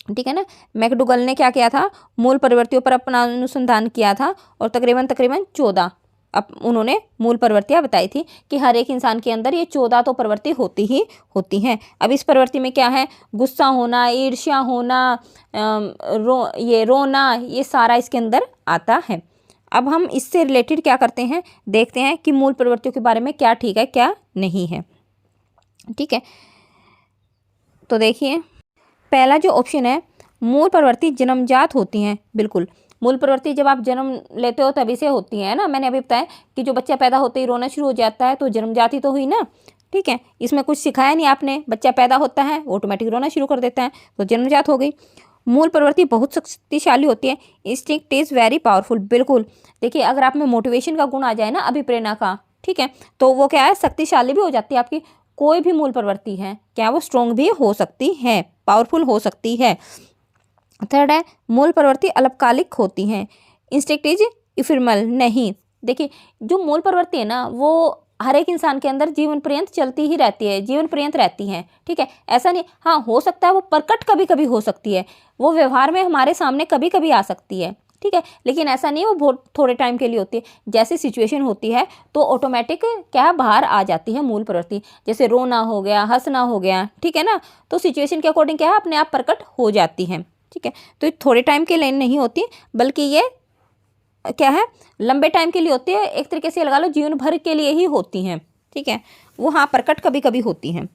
ठीक है ना, मैकडुगल ने क्या किया था, मूल प्रवृत्तियों पर अपना अनुसंधान किया था, और तकरीबन 14 अब उन्होंने मूल प्रवृत्तियां बताई थी कि हर एक इंसान के अंदर ये 14 तो प्रवृत्ति होती ही होती हैं। अब इस प्रवृत्ति में क्या है, गुस्सा होना, ईर्ष्या होना, रोना, ये सारा इसके अंदर आता है। अब हम इससे रिलेटेड क्या करते हैं, देखते हैं कि मूल प्रवृत्तियों के बारे में क्या ठीक है क्या नहीं है। ठीक है, तो देखिए, पहला जो ऑप्शन है, मूल प्रवृत्ति जन्मजात होती हैं। बिल्कुल, मूल प्रवृत्ति जब आप जन्म लेते हो तभी से होती है ना। मैंने अभी बताया कि जो बच्चा पैदा होते ही रोना शुरू हो जाता है तो जन्मजाति तो हुई ना। ठीक है, इसमें कुछ सिखाया नहीं आपने, बच्चा पैदा होता है ऑटोमेटिक रोना शुरू कर देता है, तो जन्मजात हो गई। मूल प्रवृत्ति बहुत शक्तिशाली होती है, इंस्टिंक्ट इज वेरी पावरफुल। बिल्कुल, देखिए, अगर आप में मोटिवेशन का गुण आ जाए ना, अभिप्रेरणा का, ठीक है, तो वो क्या है, शक्तिशाली भी हो जाती है। आपकी कोई भी मूल प्रवृत्ति है क्या, वो स्ट्रॉन्ग भी हो सकती है, पावरफुल हो सकती है। थर्ड है, मूल प्रवृत्ति अल्पकालिक होती हैं, इंस्टिंक्ट इज इफिमरल नहीं। देखिए, जो मूल प्रवृत्ति है ना, वो हर एक इंसान के अंदर जीवन पर्यंत चलती ही रहती है, जीवन पर्यंत रहती हैं। ठीक है, ऐसा नहीं, हाँ हो सकता है वो प्रकट कभी कभी हो सकती है, वो व्यवहार में हमारे सामने कभी कभी आ सकती है। ठीक है, लेकिन ऐसा नहीं, वो बहुत थोड़े टाइम के लिए होती है। जैसे सिचुएशन होती है तो ऑटोमेटिक क्या बाहर आ जाती है मूल प्रवृत्ति, जैसे रोना हो गया, हंसना हो गया। ठीक है ना, तो सिचुएशन के अकॉर्डिंग क्या है, अपने आप प्रकट हो जाती है। ठीक है, तो ये थोड़े टाइम के लिए नहीं होती, बल्कि ये क्या है, लंबे टाइम के लिए होती है, एक तरीके से लगा लो जीवन भर के लिए ही होती हैं। ठीक है, वो हाँ प्रकट कभी कभी होती हैं।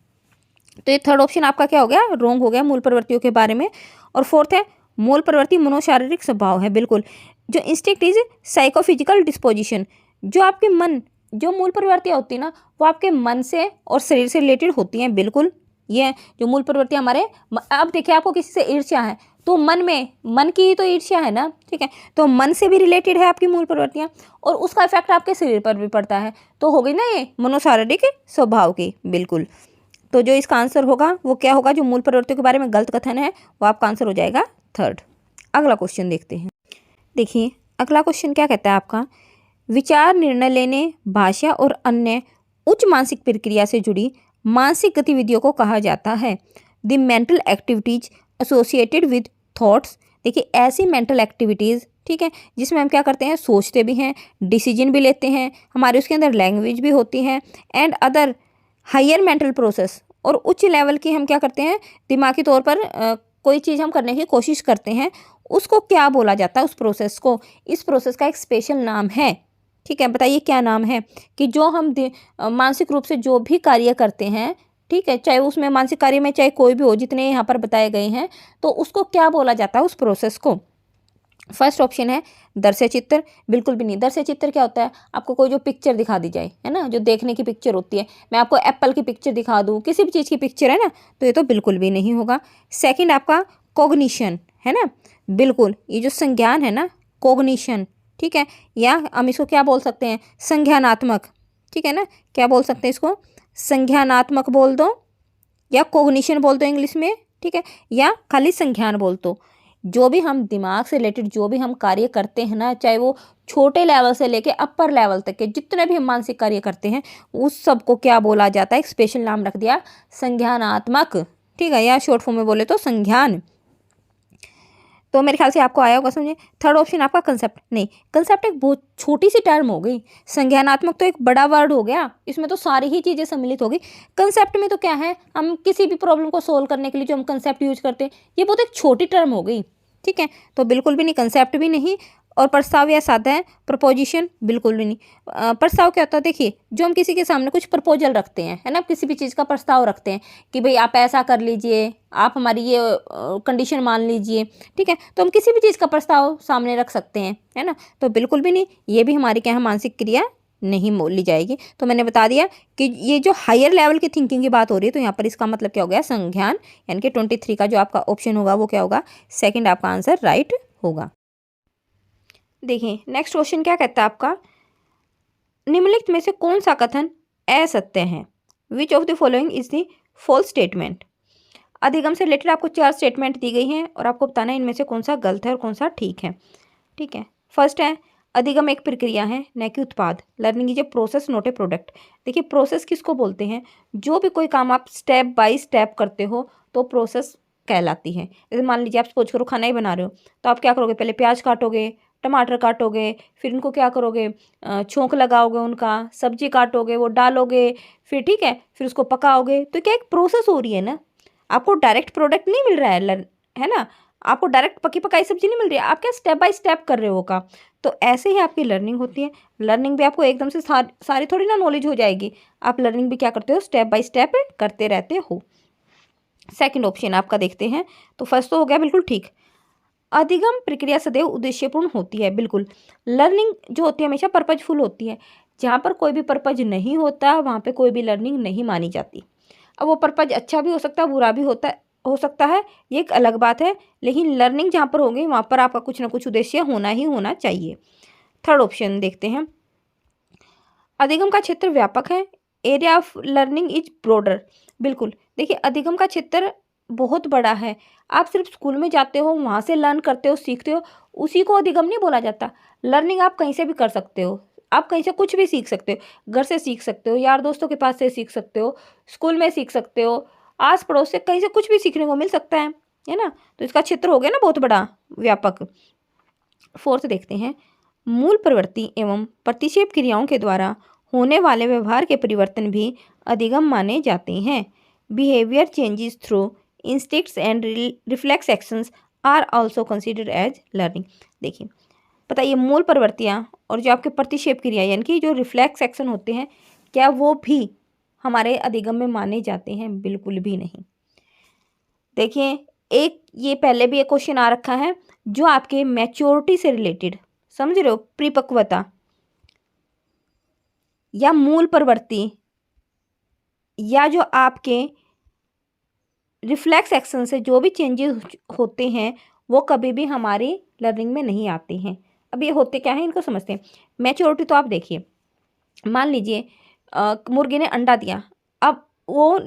तो ये थर्ड ऑप्शन आपका क्या हो गया, रॉन्ग हो गया मूल प्रवृत्तियों के बारे में। और फोर्थ है, मूल प्रवृत्ति मनोशारीरिक स्वभाव है। बिल्कुल, जो इंस्टिंक्ट इज साइकोफिजिकल डिस्पोजिशन, जो आपके मन, जो मूल प्रवृत्तियाँ होती है ना, वो आपके मन से और शरीर से रिलेटेड होती हैं। बिल्कुल, ये जो मूल प्रवृत्तियाँ हमारे, अब देखिए, आपको किसी से ईर्ष्या है तो मन की ही तो ईर्ष्या है ना। ठीक है, तो मन से भी रिलेटेड है आपकी मूल प्रवृत्तियाँ, और उसका इफेक्ट आपके शरीर पर भी पड़ता है, तो हो गई ना ये मनोशारीरिक स्वभाव की। बिल्कुल, तो जो इसका आंसर होगा वो क्या होगा, जो मूल प्रवृत्तियों के बारे में गलत कथन है वो आपका आंसर हो जाएगा थर्ड। अगला क्वेश्चन देखते हैं। देखिए, अगला क्वेश्चन क्या कहता है आपका, विचार, निर्णय लेने, भाषा और अन्य उच्च मानसिक प्रक्रिया से जुड़ी मानसिक गतिविधियों को कहा जाता है the mental activities associated with thoughts. देखिए, ऐसी मेंटल एक्टिविटीज़, ठीक है, जिसमें हम क्या करते हैं, सोचते भी हैं, डिसीजन भी लेते हैं, हमारे उसके अंदर लैंग्वेज भी होती है, and other higher mental process, और उच्च लेवल की हम क्या करते हैं, दिमागी तौर पर कोई चीज़ हम करने की कोशिश करते हैं, उसको क्या बोला जाता है, उस प्रोसेस को। इस प्रोसेस का एक स्पेशल नाम है। ठीक है, बताइए क्या नाम है, कि जो हम मानसिक रूप से जो भी कार्य करते हैं, ठीक है, चाहे उसमें मानसिक कार्य में चाहे कोई भी हो, जितने यहाँ पर बताए गए हैं, तो उसको क्या बोला जाता है, उस प्रोसेस को। फर्स्ट ऑप्शन है दृश्य चित्र। बिल्कुल भी नहीं, दृश्य चित्र क्या होता है, आपको कोई जो पिक्चर दिखा दी जाए, है ना, जो देखने की पिक्चर होती है, मैं आपको एप्पल की पिक्चर दिखा दूँ, किसी भी चीज़ की पिक्चर है ना, तो ये तो बिल्कुल भी नहीं होगा। सेकंड आपका कॉग्निशन है ना, बिल्कुल, ये जो संज्ञान है ना, कॉग्निशन, ठीक है, या हम इसको क्या बोल सकते हैं, संज्ञानात्मक, ठीक है ना, क्या बोल सकते हैं इसको, संज्ञानात्मक बोल दो या कोग्निशन बोल दो इंग्लिश में, ठीक है, या खाली संज्ञान बोल दो। जो भी हम दिमाग से रिलेटेड जो भी हम कार्य करते हैं ना, चाहे वो छोटे लेवल से लेके अपर लेवल तक के जितने भी हम मानसिक कार्य करते हैं, उस सब को क्या बोला जाता है, एक स्पेशल नाम रख दिया, संज्ञानात्मक, ठीक है, या शॉर्ट फॉर्म में बोले तो संज्ञान। तो मेरे ख्याल से आपको आया होगा समझे। थर्ड ऑप्शन आपका कंसेप्ट, नहीं, कंसेप्ट एक बहुत छोटी सी टर्म हो गई, संज्ञानात्मक तो एक बड़ा वर्ड हो गया, इसमें तो सारी ही चीज़ें सम्मिलित हो गई। कंसेप्ट में तो क्या है, हम किसी भी प्रॉब्लम को सोल्व करने के लिए जो हम कंसेप्ट यूज करते हैं, ये बहुत एक छोटी टर्म हो गई, ठीक है, तो बिल्कुल भी नहीं, कंसेप्ट भी नहीं। और प्रस्ताव या साधा है, प्रपोजिशन बिल्कुल भी नहीं। प्रस्ताव क्या होता है, देखिए जो हम किसी के सामने कुछ प्रपोजल रखते हैं, है ना, किसी भी चीज़ का प्रस्ताव रखते हैं कि भाई आप ऐसा कर लीजिए, आप हमारी ये कंडीशन मान लीजिए, ठीक है, तो हम किसी भी चीज़ का प्रस्ताव सामने रख सकते हैं, है ना, तो बिल्कुल भी नहीं, ये भी हमारी क्या है, मानसिक क्रिया नहीं ली जाएगी। तो मैंने बता दिया कि ये जो हायर लेवल की थिंकिंग की बात हो रही है, तो यहाँ पर इसका मतलब क्या हो गया, संज्ञान, यानी कि 23 का जो आपका ऑप्शन होगा वो क्या होगा, सेकंड आपका आंसर राइट होगा। देखिए नेक्स्ट क्वेश्चन क्या कहता है आपका, निम्नलिखित में से कौन सा कथन असत्य है, which of the following is the false statement. अधिगम से रिलेटेड आपको 4 स्टेटमेंट दी गई हैं और आपको बताना है इनमें से कौन सा गलत है और कौन सा ठीक है, ठीक है। फर्स्ट है, अधिगम एक प्रक्रिया है न कि उत्पाद, learning is a process not a product. देखिए प्रोसेस किसको बोलते हैं, जो भी कोई काम आप स्टेप बाय स्टेप करते हो तो प्रोसेस कहलाती है। जैसे मान लीजिए आप सपोज करो खाना ही बना रहे हो, तो आप क्या करोगे, पहले प्याज काटोगे, टमाटर काटोगे, फिर उनको क्या करोगे, छोंक लगाओगे, उनका सब्जी काटोगे, वो डालोगे, फिर ठीक है, फिर उसको पकाओगे, तो क्या एक प्रोसेस हो रही है ना, आपको डायरेक्ट प्रोडक्ट नहीं मिल रहा है ना, आपको डायरेक्ट पकी पकाई सब्जी नहीं मिल रही है, आप क्या स्टेप बाय स्टेप कर रहे हो का। तो ऐसे ही आपकी लर्निंग होती है, लर्निंग भी आपको एकदम से सारी थोड़ी ना नॉलेज हो जाएगी, आप लर्निंग भी क्या करते हो, स्टेप बाय स्टेप करते रहते हो। सेकंड ऑप्शन आपका देखते हैं, तो फर्स्ट तो हो गया बिल्कुल ठीक, अधिगम प्रक्रिया सदैव उद्देश्यपूर्ण होती है, बिल्कुल। लर्निंग जो होती है हमेशा पर्पजफुल होती है, जहाँ पर कोई भी पर्पज नहीं होता वहाँ पे कोई भी लर्निंग नहीं मानी जाती। अब वो पर्पज अच्छा भी हो सकता है, बुरा भी हो सकता है, ये एक अलग बात है, लेकिन लर्निंग जहाँ पर होगी वहाँ पर आपका कुछ ना कुछ उद्देश्य होना ही होना चाहिए। थर्ड ऑप्शन देखते हैं, अधिगम का क्षेत्र व्यापक है, area of learning is broader. बिल्कुल, देखिए अधिगम का क्षेत्र बहुत बड़ा है, आप सिर्फ स्कूल में जाते हो, वहाँ से लर्न करते हो, सीखते हो, उसी को अधिगम नहीं बोला जाता। लर्निंग आप कहीं से भी कर सकते हो, आप कहीं से कुछ भी सीख सकते हो, घर से सीख सकते हो, यार दोस्तों के पास से सीख सकते हो, स्कूल में सीख सकते हो, आस पड़ोस से कहीं से कुछ भी सीखने को मिल सकता है ना, तो इसका क्षेत्र हो गया ना बहुत बड़ा, व्यापक। फोर्थ देखते हैं, मूल प्रवृत्ति एवं प्रतिक्षेप क्रियाओं के द्वारा होने वाले व्यवहार के परिवर्तन भी अधिगम माने जाते हैं। Behaviour changes through instincts and reflex actions are also considered as learning. देखिए बताइए, मूल प्रवृत्तियाँ और जो आपके प्रतिक्षेप क्रिया यानी कि जो रिफ्लेक्स एक्शन होते हैं, क्या वो भी हमारे अधिगम में माने जाते हैं? बिल्कुल भी नहीं। देखिए एक ये पहले भी एक क्वेश्चन आ रखा है जो आपके मैच्योरिटी से रिलेटेड, समझ रहे हो, परिपक्वता या मूल प्रवृत्ति या जो आपके रिफ्लेक्स एक्शन से जो भी चेंजेस होते हैं वो कभी भी हमारी लर्निंग में नहीं आते हैं। अब ये होते क्या है इनको समझते हैं। मैच्योरिटी तो आप देखिए, मान लीजिए मुर्गी ने अंडा दिया, अब वो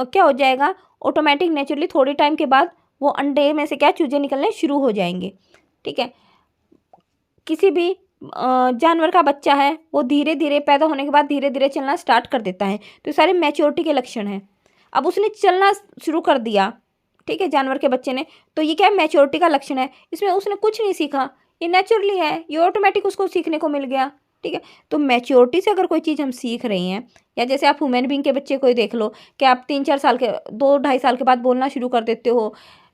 क्या हो जाएगा, ऑटोमेटिक नेचुरली थोड़ी टाइम के बाद वो अंडे में से क्या चूजे निकलने शुरू हो जाएंगे, ठीक है। किसी भी जानवर का बच्चा है, वो धीरे धीरे पैदा होने के बाद धीरे धीरे चलना स्टार्ट कर देता है, तो ये सारे मैच्योरिटी के लक्षण हैं। अब उसने चलना शुरू कर दिया, ठीक है, जानवर के बच्चे ने, तो ये क्या है, मैच्योरिटी का लक्षण है, इसमें उसने कुछ नहीं सीखा, ये नेचुरली है, ये ऑटोमेटिक उसको सीखने को मिल गया, ठीक है। तो मैच्योरिटी से अगर कोई चीज़ हम सीख रही हैं, या जैसे आप ह्यूमन बीइंग के बच्चे को ही देख लो कि आप 3-4 साल के 2-2.5 साल के बाद बोलना शुरू कर देते हो,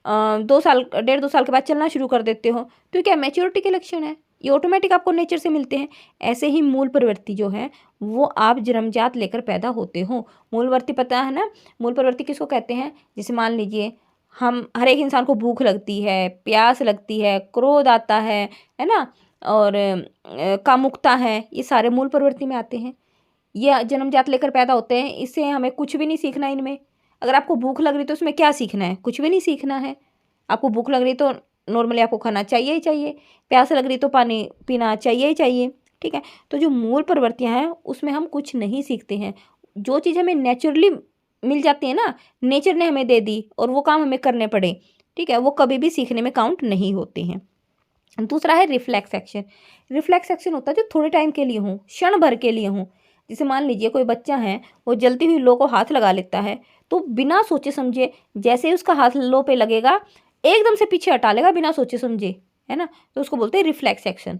1.5-2 साल के बाद चलना शुरू कर देते हो, तो क्या मैच्योरिटी के लक्षण है, ये ऑटोमेटिक आपको नेचर से मिलते हैं। ऐसे ही मूल प्रवृत्ति जो है वो आप जन्मजात लेकर पैदा होते हो। मूल प्रवृत्ति पता है ना, मूल प्रवृत्ति किसको कहते हैं, जैसे मान लीजिए हम हर एक इंसान को भूख लगती है, प्यास लगती है, क्रोध आता है ना, और कामुकता है, ये सारे मूल प्रवृत्ति में आते हैं। ये जन्मजात लेकर पैदा होते हैं, इससे हमें कुछ भी नहीं सीखना इनमें। अगर आपको भूख लग रही तो उसमें क्या सीखना है, कुछ भी नहीं सीखना है। आपको भूख लग रही तो नॉर्मली आपको खाना चाहिए ही चाहिए, प्यास लग रही तो पानी पीना चाहिए ही चाहिए, ठीक है। तो जो मूल प्रवृत्तियाँ हैं उसमें हम कुछ नहीं सीखते हैं। जो चीज़ हमें नेचुरली मिल जाती है ना, नेचर ने हमें दे दी और वो काम हमें करने पड़े, ठीक है, वो कभी भी सीखने में काउंट नहीं होते हैं। दूसरा है रिफ्लेक्स एक्शन। रिफ्लेक्स एक्शन होता है जो थोड़े टाइम के लिए हो, क्षण भर के लिए हो। जैसे मान लीजिए कोई बच्चा है, वो जलती हुई लो को हाथ लगा लेता है, तो बिना सोचे समझे जैसे ही उसका हाथ लो पे लगेगा एकदम से पीछे हटा लेगा बिना सोचे समझे, है ना। तो उसको बोलते हैं रिफ्लेक्स एक्शन,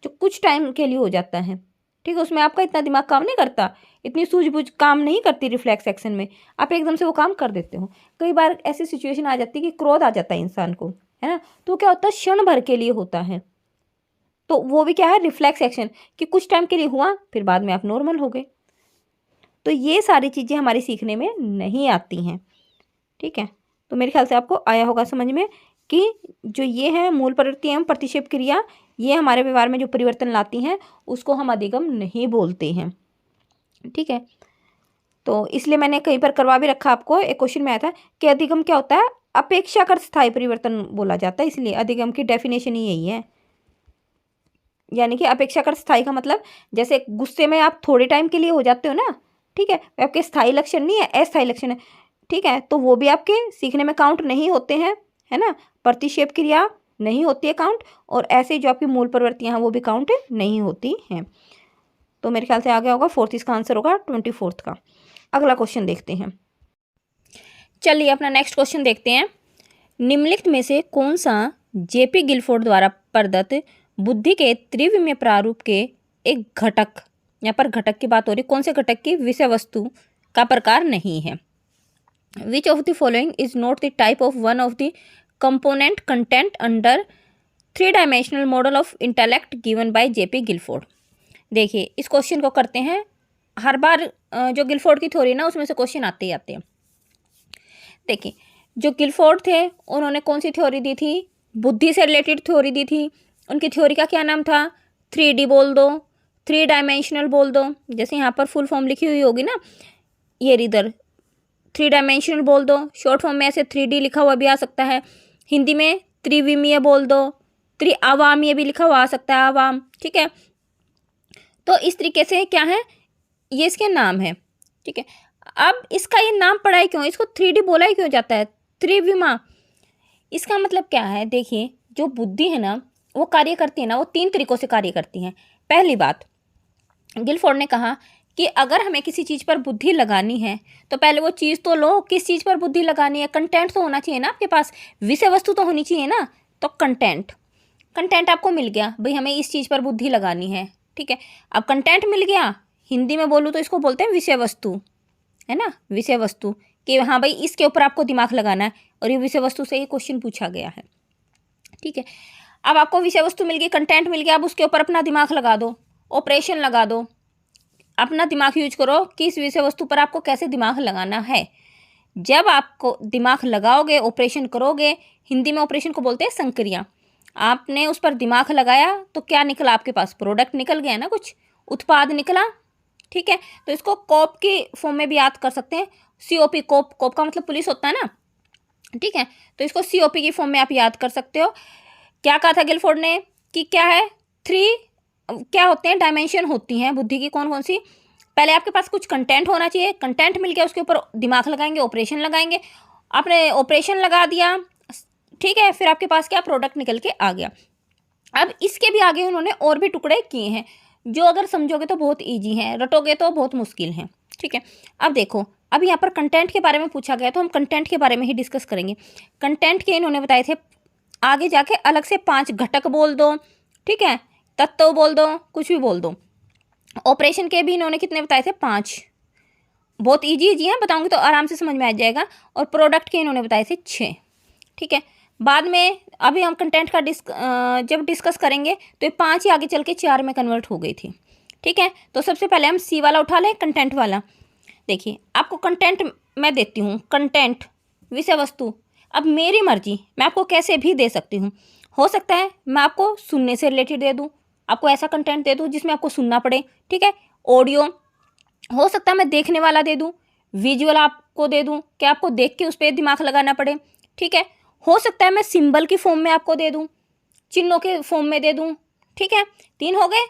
जो कुछ टाइम के लिए हो जाता है, ठीक है। उसमें आपका इतना दिमाग काम नहीं करता, इतनी सूझबूझ काम नहीं करती रिफ्लेक्स एक्शन में, आप एकदम से वो काम कर देते हो। कई बार ऐसी सिचुएशन आ जाती है कि क्रोध आ जाता है इंसान को, है ना, तो क्या होता है, क्षण भर के लिए होता है, तो वो भी क्या है, रिफ्लेक्स एक्शन, कि कुछ टाइम के लिए हुआ फिर बाद में आप नॉर्मल हो गए। तो ये सारी चीज़ें हमारी सीखने में नहीं आती हैं, ठीक है। तो मेरे ख्याल से आपको आया होगा समझ में कि जो ये है मूल प्रवृत्ति एवं प्रतिक्षेप क्रिया, ये हमारे व्यवहार में जो परिवर्तन लाती हैं उसको हम अधिगम नहीं बोलते हैं, ठीक है। तो इसलिए मैंने कहीं पर करवा भी रखा आपको, एक क्वेश्चन में आया था कि अधिगम क्या होता है, अपेक्षाकृत स्थायी परिवर्तन बोला जाता है, इसलिए अधिगम की डेफिनेशन ही यही है। यानी कि अपेक्षाकृत स्थायी का मतलब जैसे गुस्से में आप थोड़े टाइम के लिए हो जाते हो ना, ठीक है, आपके स्थायी लक्षण नहीं है, अस्थायी लक्षण है, ठीक है, तो वो भी आपके सीखने में काउंट नहीं होते हैं, है ना। प्रतिक्षेप क्रिया नहीं होती है काउंट, और ऐसे जो आपकी मूल प्रवृत्तियां हैं वो भी काउंट नहीं होती हैं। तो मेरे ख्याल से आ गया होगा, फोर्थ इसका आंसर होगा 24 का। अगला क्वेश्चन देखते हैं। चलिए अपना नेक्स्ट क्वेश्चन देखते हैं। निम्नलिखित में से कौन सा जेपी गिलफोर्ड द्वारा प्रदत्त बुद्धि के त्रिविमीय प्रारूप के एक घटक, यहाँ पर घटक की बात हो रही, कौन से घटक की विषय वस्तु का प्रकार नहीं है। Which of the following is not the type of one of the component content under 3 dimensional model of intellect given by J P Guilford. देखिए इस क्वेश्चन को करते हैं, हर बार जो गिलफोर्ड की थ्योरी ना उसमें से क्वेश्चन आते ही आते हैं। देखिए जो गिलफोर्ड थे उन्होंने कौन सी थ्योरी दी थी, बुद्धि से रिलेटेड थ्योरी दी थी। उनकी थ्योरी का क्या नाम था, 3D बोल दो, 3 डायमेंशनल बोल दो, जैसे यहाँ पर फुल फॉर्म लिखी हुई होगी ना, ये इधर 3 डायमेंशनल बोल दो, शॉर्ट फॉर्म में ऐसे 3D लिखा हुआ भी आ सकता है, हिंदी में त्रिविमीय बोल दो, त्रिआवामीय भी लिखा हुआ आ सकता है, आवाम, ठीक है। तो इस तरीके से क्या है, ये इसके नाम है, ठीक है। अब इसका ये नाम पड़ा है क्यों, इसको 3D बोला ही क्यों जाता है, त्रिविमा। इसका मतलब क्या है, देखिए जो बुद्धि है ना वो कार्य करती है ना, वो 3 तरीकों से कार्य करती है। पहली बात, गिलफोर्ड ने कहा कि अगर हमें किसी चीज़ पर बुद्धि लगानी है तो पहले वो चीज़ तो लो, किस चीज़ पर बुद्धि लगानी है, कंटेंट तो होना चाहिए ना आपके पास, विषय वस्तु तो होनी चाहिए ना। तो कंटेंट आपको मिल गया, भाई हमें इस चीज़ पर बुद्धि लगानी है, ठीक है। अब कंटेंट मिल गया, हिंदी में बोलूँ तो इसको बोलते हैं विषय वस्तु, है ना, विषय वस्तु, कि हाँ भाई इसके ऊपर आपको दिमाग लगाना है, और ये विषय वस्तु से ये क्वेश्चन पूछा गया है, ठीक है। अब आपको विषय वस्तु मिल गई, कंटेंट मिल गया, अब उसके ऊपर अपना दिमाग लगा दो, ऑपरेशन लगा दो, अपना दिमाग यूज करो कि इस विषय वस्तु पर आपको कैसे दिमाग लगाना है। जब आपको दिमाग लगाओगे, ऑपरेशन करोगे, हिंदी में ऑपरेशन को बोलते हैं संक्रिया, आपने उस पर दिमाग लगाया तो क्या निकला आपके पास, प्रोडक्ट निकल गया ना, कुछ उत्पाद निकला, ठीक है। तो इसको कॉप की फॉर्म में भी याद कर सकते हैं, COP, कॉप का मतलब पुलिस होता है ना, ठीक है। तो इसको COP की फॉर्म में आप याद कर सकते हो। क्या कहा था गिलफोर्ड ने कि क्या है, 3 क्या होते हैं, डायमेंशन होती हैं बुद्धि की, कौन कौन सी, पहले आपके पास कुछ कंटेंट होना चाहिए, कंटेंट मिल गया, उसके ऊपर दिमाग लगाएंगे, ऑपरेशन लगाएंगे, आपने ऑपरेशन लगा दिया, ठीक है, फिर आपके पास क्या, प्रोडक्ट निकल के आ गया। अब इसके भी आगे उन्होंने और भी टुकड़े किए हैं जो अगर समझोगे तो बहुत ईजी हैं, रटोगे तो बहुत मुश्किल हैं, ठीक है। अब देखो, अब यहाँ पर कंटेंट के बारे में पूछा गया तो हम कंटेंट के बारे में ही डिस्कस करेंगे। कंटेंट के इन्होंने बताए थे, आगे जाके अलग से 5 घटक बोल दो, ठीक है, तत्व बोल दो, कुछ भी बोल दो। ऑपरेशन के भी इन्होंने कितने बताए थे, 5, बहुत ईजी हैं, बताऊंगी तो आराम से समझ में आ जाएगा। और प्रोडक्ट के इन्होंने बताए थे 6, ठीक है। बाद में अभी हम कंटेंट का जब डिस्कस करेंगे तो ये 5 ही आगे चल के 4 में कन्वर्ट हो गई थी, ठीक है। तो सबसे पहले हम C वाला उठा लें, कंटेंट वाला। देखिए आपको कंटेंट मैं देती हूँ, कंटेंट विषय वस्तु, अब मेरी मर्जी मैं आपको कैसे भी दे सकती हूँ। हो सकता है मैं आपको सुनने से रिलेटेड दे दूँ, आपको ऐसा कंटेंट दे दूँ जिसमें आपको सुनना पड़े, ठीक है, ऑडियो। हो सकता है मैं देखने वाला दे दूँ, विजुअल आपको दे दूँ कि आपको देख के उस पर दिमाग लगाना पड़े, ठीक है। हो सकता है मैं सिंबल की फॉर्म में आपको दे दूं, चिन्हों के फॉर्म में दे दूं, ठीक है, 3 हो गए।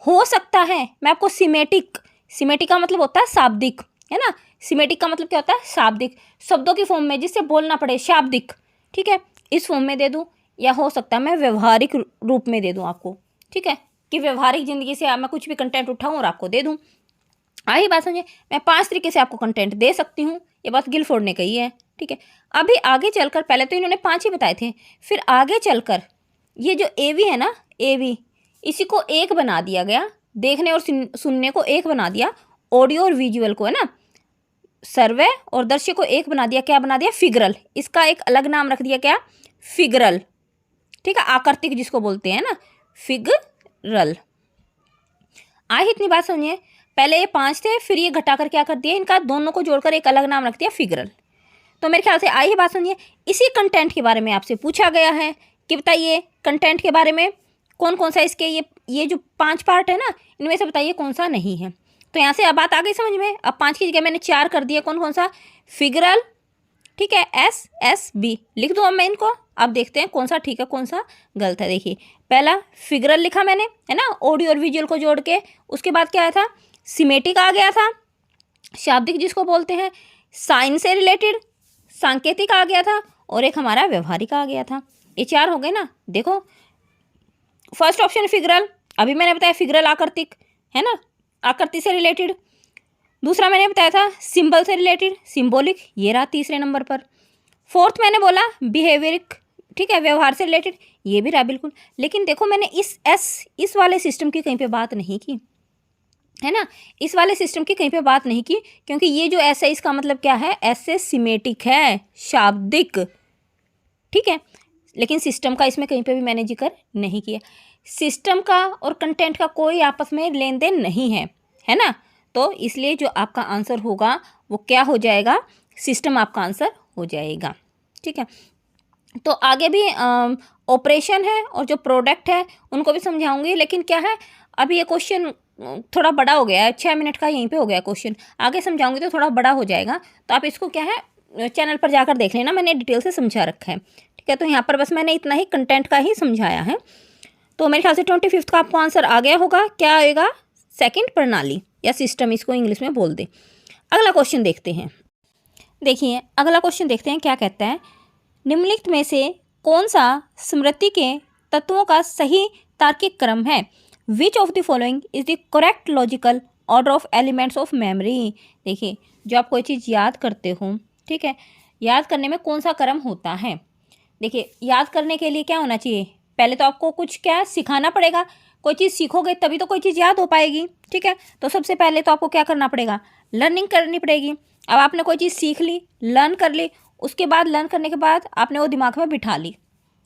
हो सकता है मैं आपको सिमेटिक, सिमेटिक का मतलब होता है शाब्दिक, है ना, सिमेटिक का मतलब क्या होता है, शाब्दिक, शब्दों की फॉर्म में जिससे बोलना पड़े, शाब्दिक, ठीक है, इस फॉर्म में दे दूं। या हो सकता है मैं व्यवहारिक रूप में दे दूं आपको, ठीक है, कि व्यवहारिक ज़िंदगी से मैं कुछ भी कंटेंट उठाऊं और आपको दे दूं। आई बात समझे, मैं 5 तरीके से आपको कंटेंट दे सकती हूँ, ये बात गिलफोर्ड ने कही है, ठीक है। अभी आगे चलकर, पहले तो इन्होंने 5 ही बताए थे, फिर आगे चलकर ये जो एवी है ना, एवी, इसी को एक बना दिया गया, देखने और सुनने को एक बना दिया, ऑडियो और विजुअल को, है ना, सर्वे और दृश्य को एक बना दिया, क्या बना दिया, फिगरल। इसका एक अलग नाम रख दिया, क्या, फिगरल, ठीक है, आकृतिक जिसको बोलते हैं ना, फिगरल। आई इतनी बात समझिए, पहले ये 5 थे, फिर ये घटाकर क्या कर दिया, इनका दोनों को जोड़कर एक अलग नाम रख दिया, फिगरल। तो मेरे ख्याल से आई ही बात समझिए। इसी कंटेंट के बारे में आपसे पूछा गया है कि बताइए कंटेंट के बारे में कौन कौन सा इसके ये जो 5 पार्ट है ना, इनमें से बताइए कौन सा नहीं है। तो यहाँ से अब बात आ गई समझ में। अब 5 की जगह मैंने 4 कर दिया, कौन कौन सा, फिगरल, ठीक है, SSB लिख दूँ अब मैं इनको। अब देखते हैं कौन सा ठीक है कौन सा गलत है। देखिए पहला फिगरल लिखा मैंने, है ना, ऑडियो और विजुअल को जोड़ के। उसके बाद क्या आया था, सिमेटिक आ गया था, शाब्दिक जिसको बोलते हैं, साइंस से रिलेटेड सांकेतिक आ गया था, और एक हमारा व्यवहारिक आ गया था। ये 4 हो गए ना। देखो फर्स्ट ऑप्शन फिगरल, अभी मैंने बताया फिगरल आकृतिक, है ना, आकृति से रिलेटेड। दूसरा मैंने बताया था सिंबल से रिलेटेड, सिंबॉलिक, ये रहा तीसरे नंबर पर। फोर्थ मैंने बोला बिहेवियरिक, ठीक है, व्यवहार से रिलेटेड, ये भी रहा बिल्कुल। लेकिन देखो मैंने इस वाले सिस्टम की कहीं पे बात नहीं की, है ना, इस वाले सिस्टम की कहीं पे बात नहीं की, क्योंकि ये जो ऐसे, इसका मतलब क्या है, ऐसे सिमेटिक है, शाब्दिक, ठीक है। लेकिन सिस्टम का इसमें कहीं पे भी मैंने जिक्र नहीं किया। सिस्टम का और कंटेंट का कोई आपस में लेन देन नहीं है ना। तो इसलिए जो आपका आंसर होगा वो क्या हो जाएगा, सिस्टम आपका आंसर हो जाएगा, ठीक है। तो आगे भी ऑपरेशन है और जो प्रोडक्ट है उनको भी समझाऊंगी। लेकिन क्या है, अभी ये क्वेश्चन थोड़ा बड़ा हो गया है, 6 मिनट का यहीं पे हो गया क्वेश्चन, आगे समझाऊंगी तो थोड़ा बड़ा हो जाएगा। तो आप इसको क्या है चैनल पर जाकर देख लेना, मैंने डिटेल से समझा रखा है, ठीक है। तो यहाँ पर बस मैंने इतना ही कंटेंट का ही समझाया है। तो मेरे ख्याल से 25 का आपको आंसर आ गया होगा। क्या आएगा, सेकंड प्रणाली या सिस्टम, इसको इंग्लिश में बोल दे। अगला क्वेश्चन देखते हैं। देखिए अगला क्वेश्चन देखते हैं क्या कहता है, निम्नलिखित में से कौन सा स्मृति के तत्वों का सही तार्किक क्रम है। Which of the following is the correct logical order of elements of memory. देखिए जो आप कोई चीज़ याद करते हो, ठीक है, याद करने में कौन सा क्रम होता है। देखिए याद करने के लिए क्या होना चाहिए, पहले तो आपको कुछ क्या सिखाना पड़ेगा। कोई चीज़ सीखोगे तभी तो कोई चीज़ याद हो पाएगी, ठीक है। तो सबसे पहले तो आपको क्या करना पड़ेगा, लर्निंग करनी पड़ेगी। अब आपने कोई चीज़ सीख ली, लर्न कर ली, उसके बाद लर्न करने के बाद आपने वो दिमाग में बिठा ली,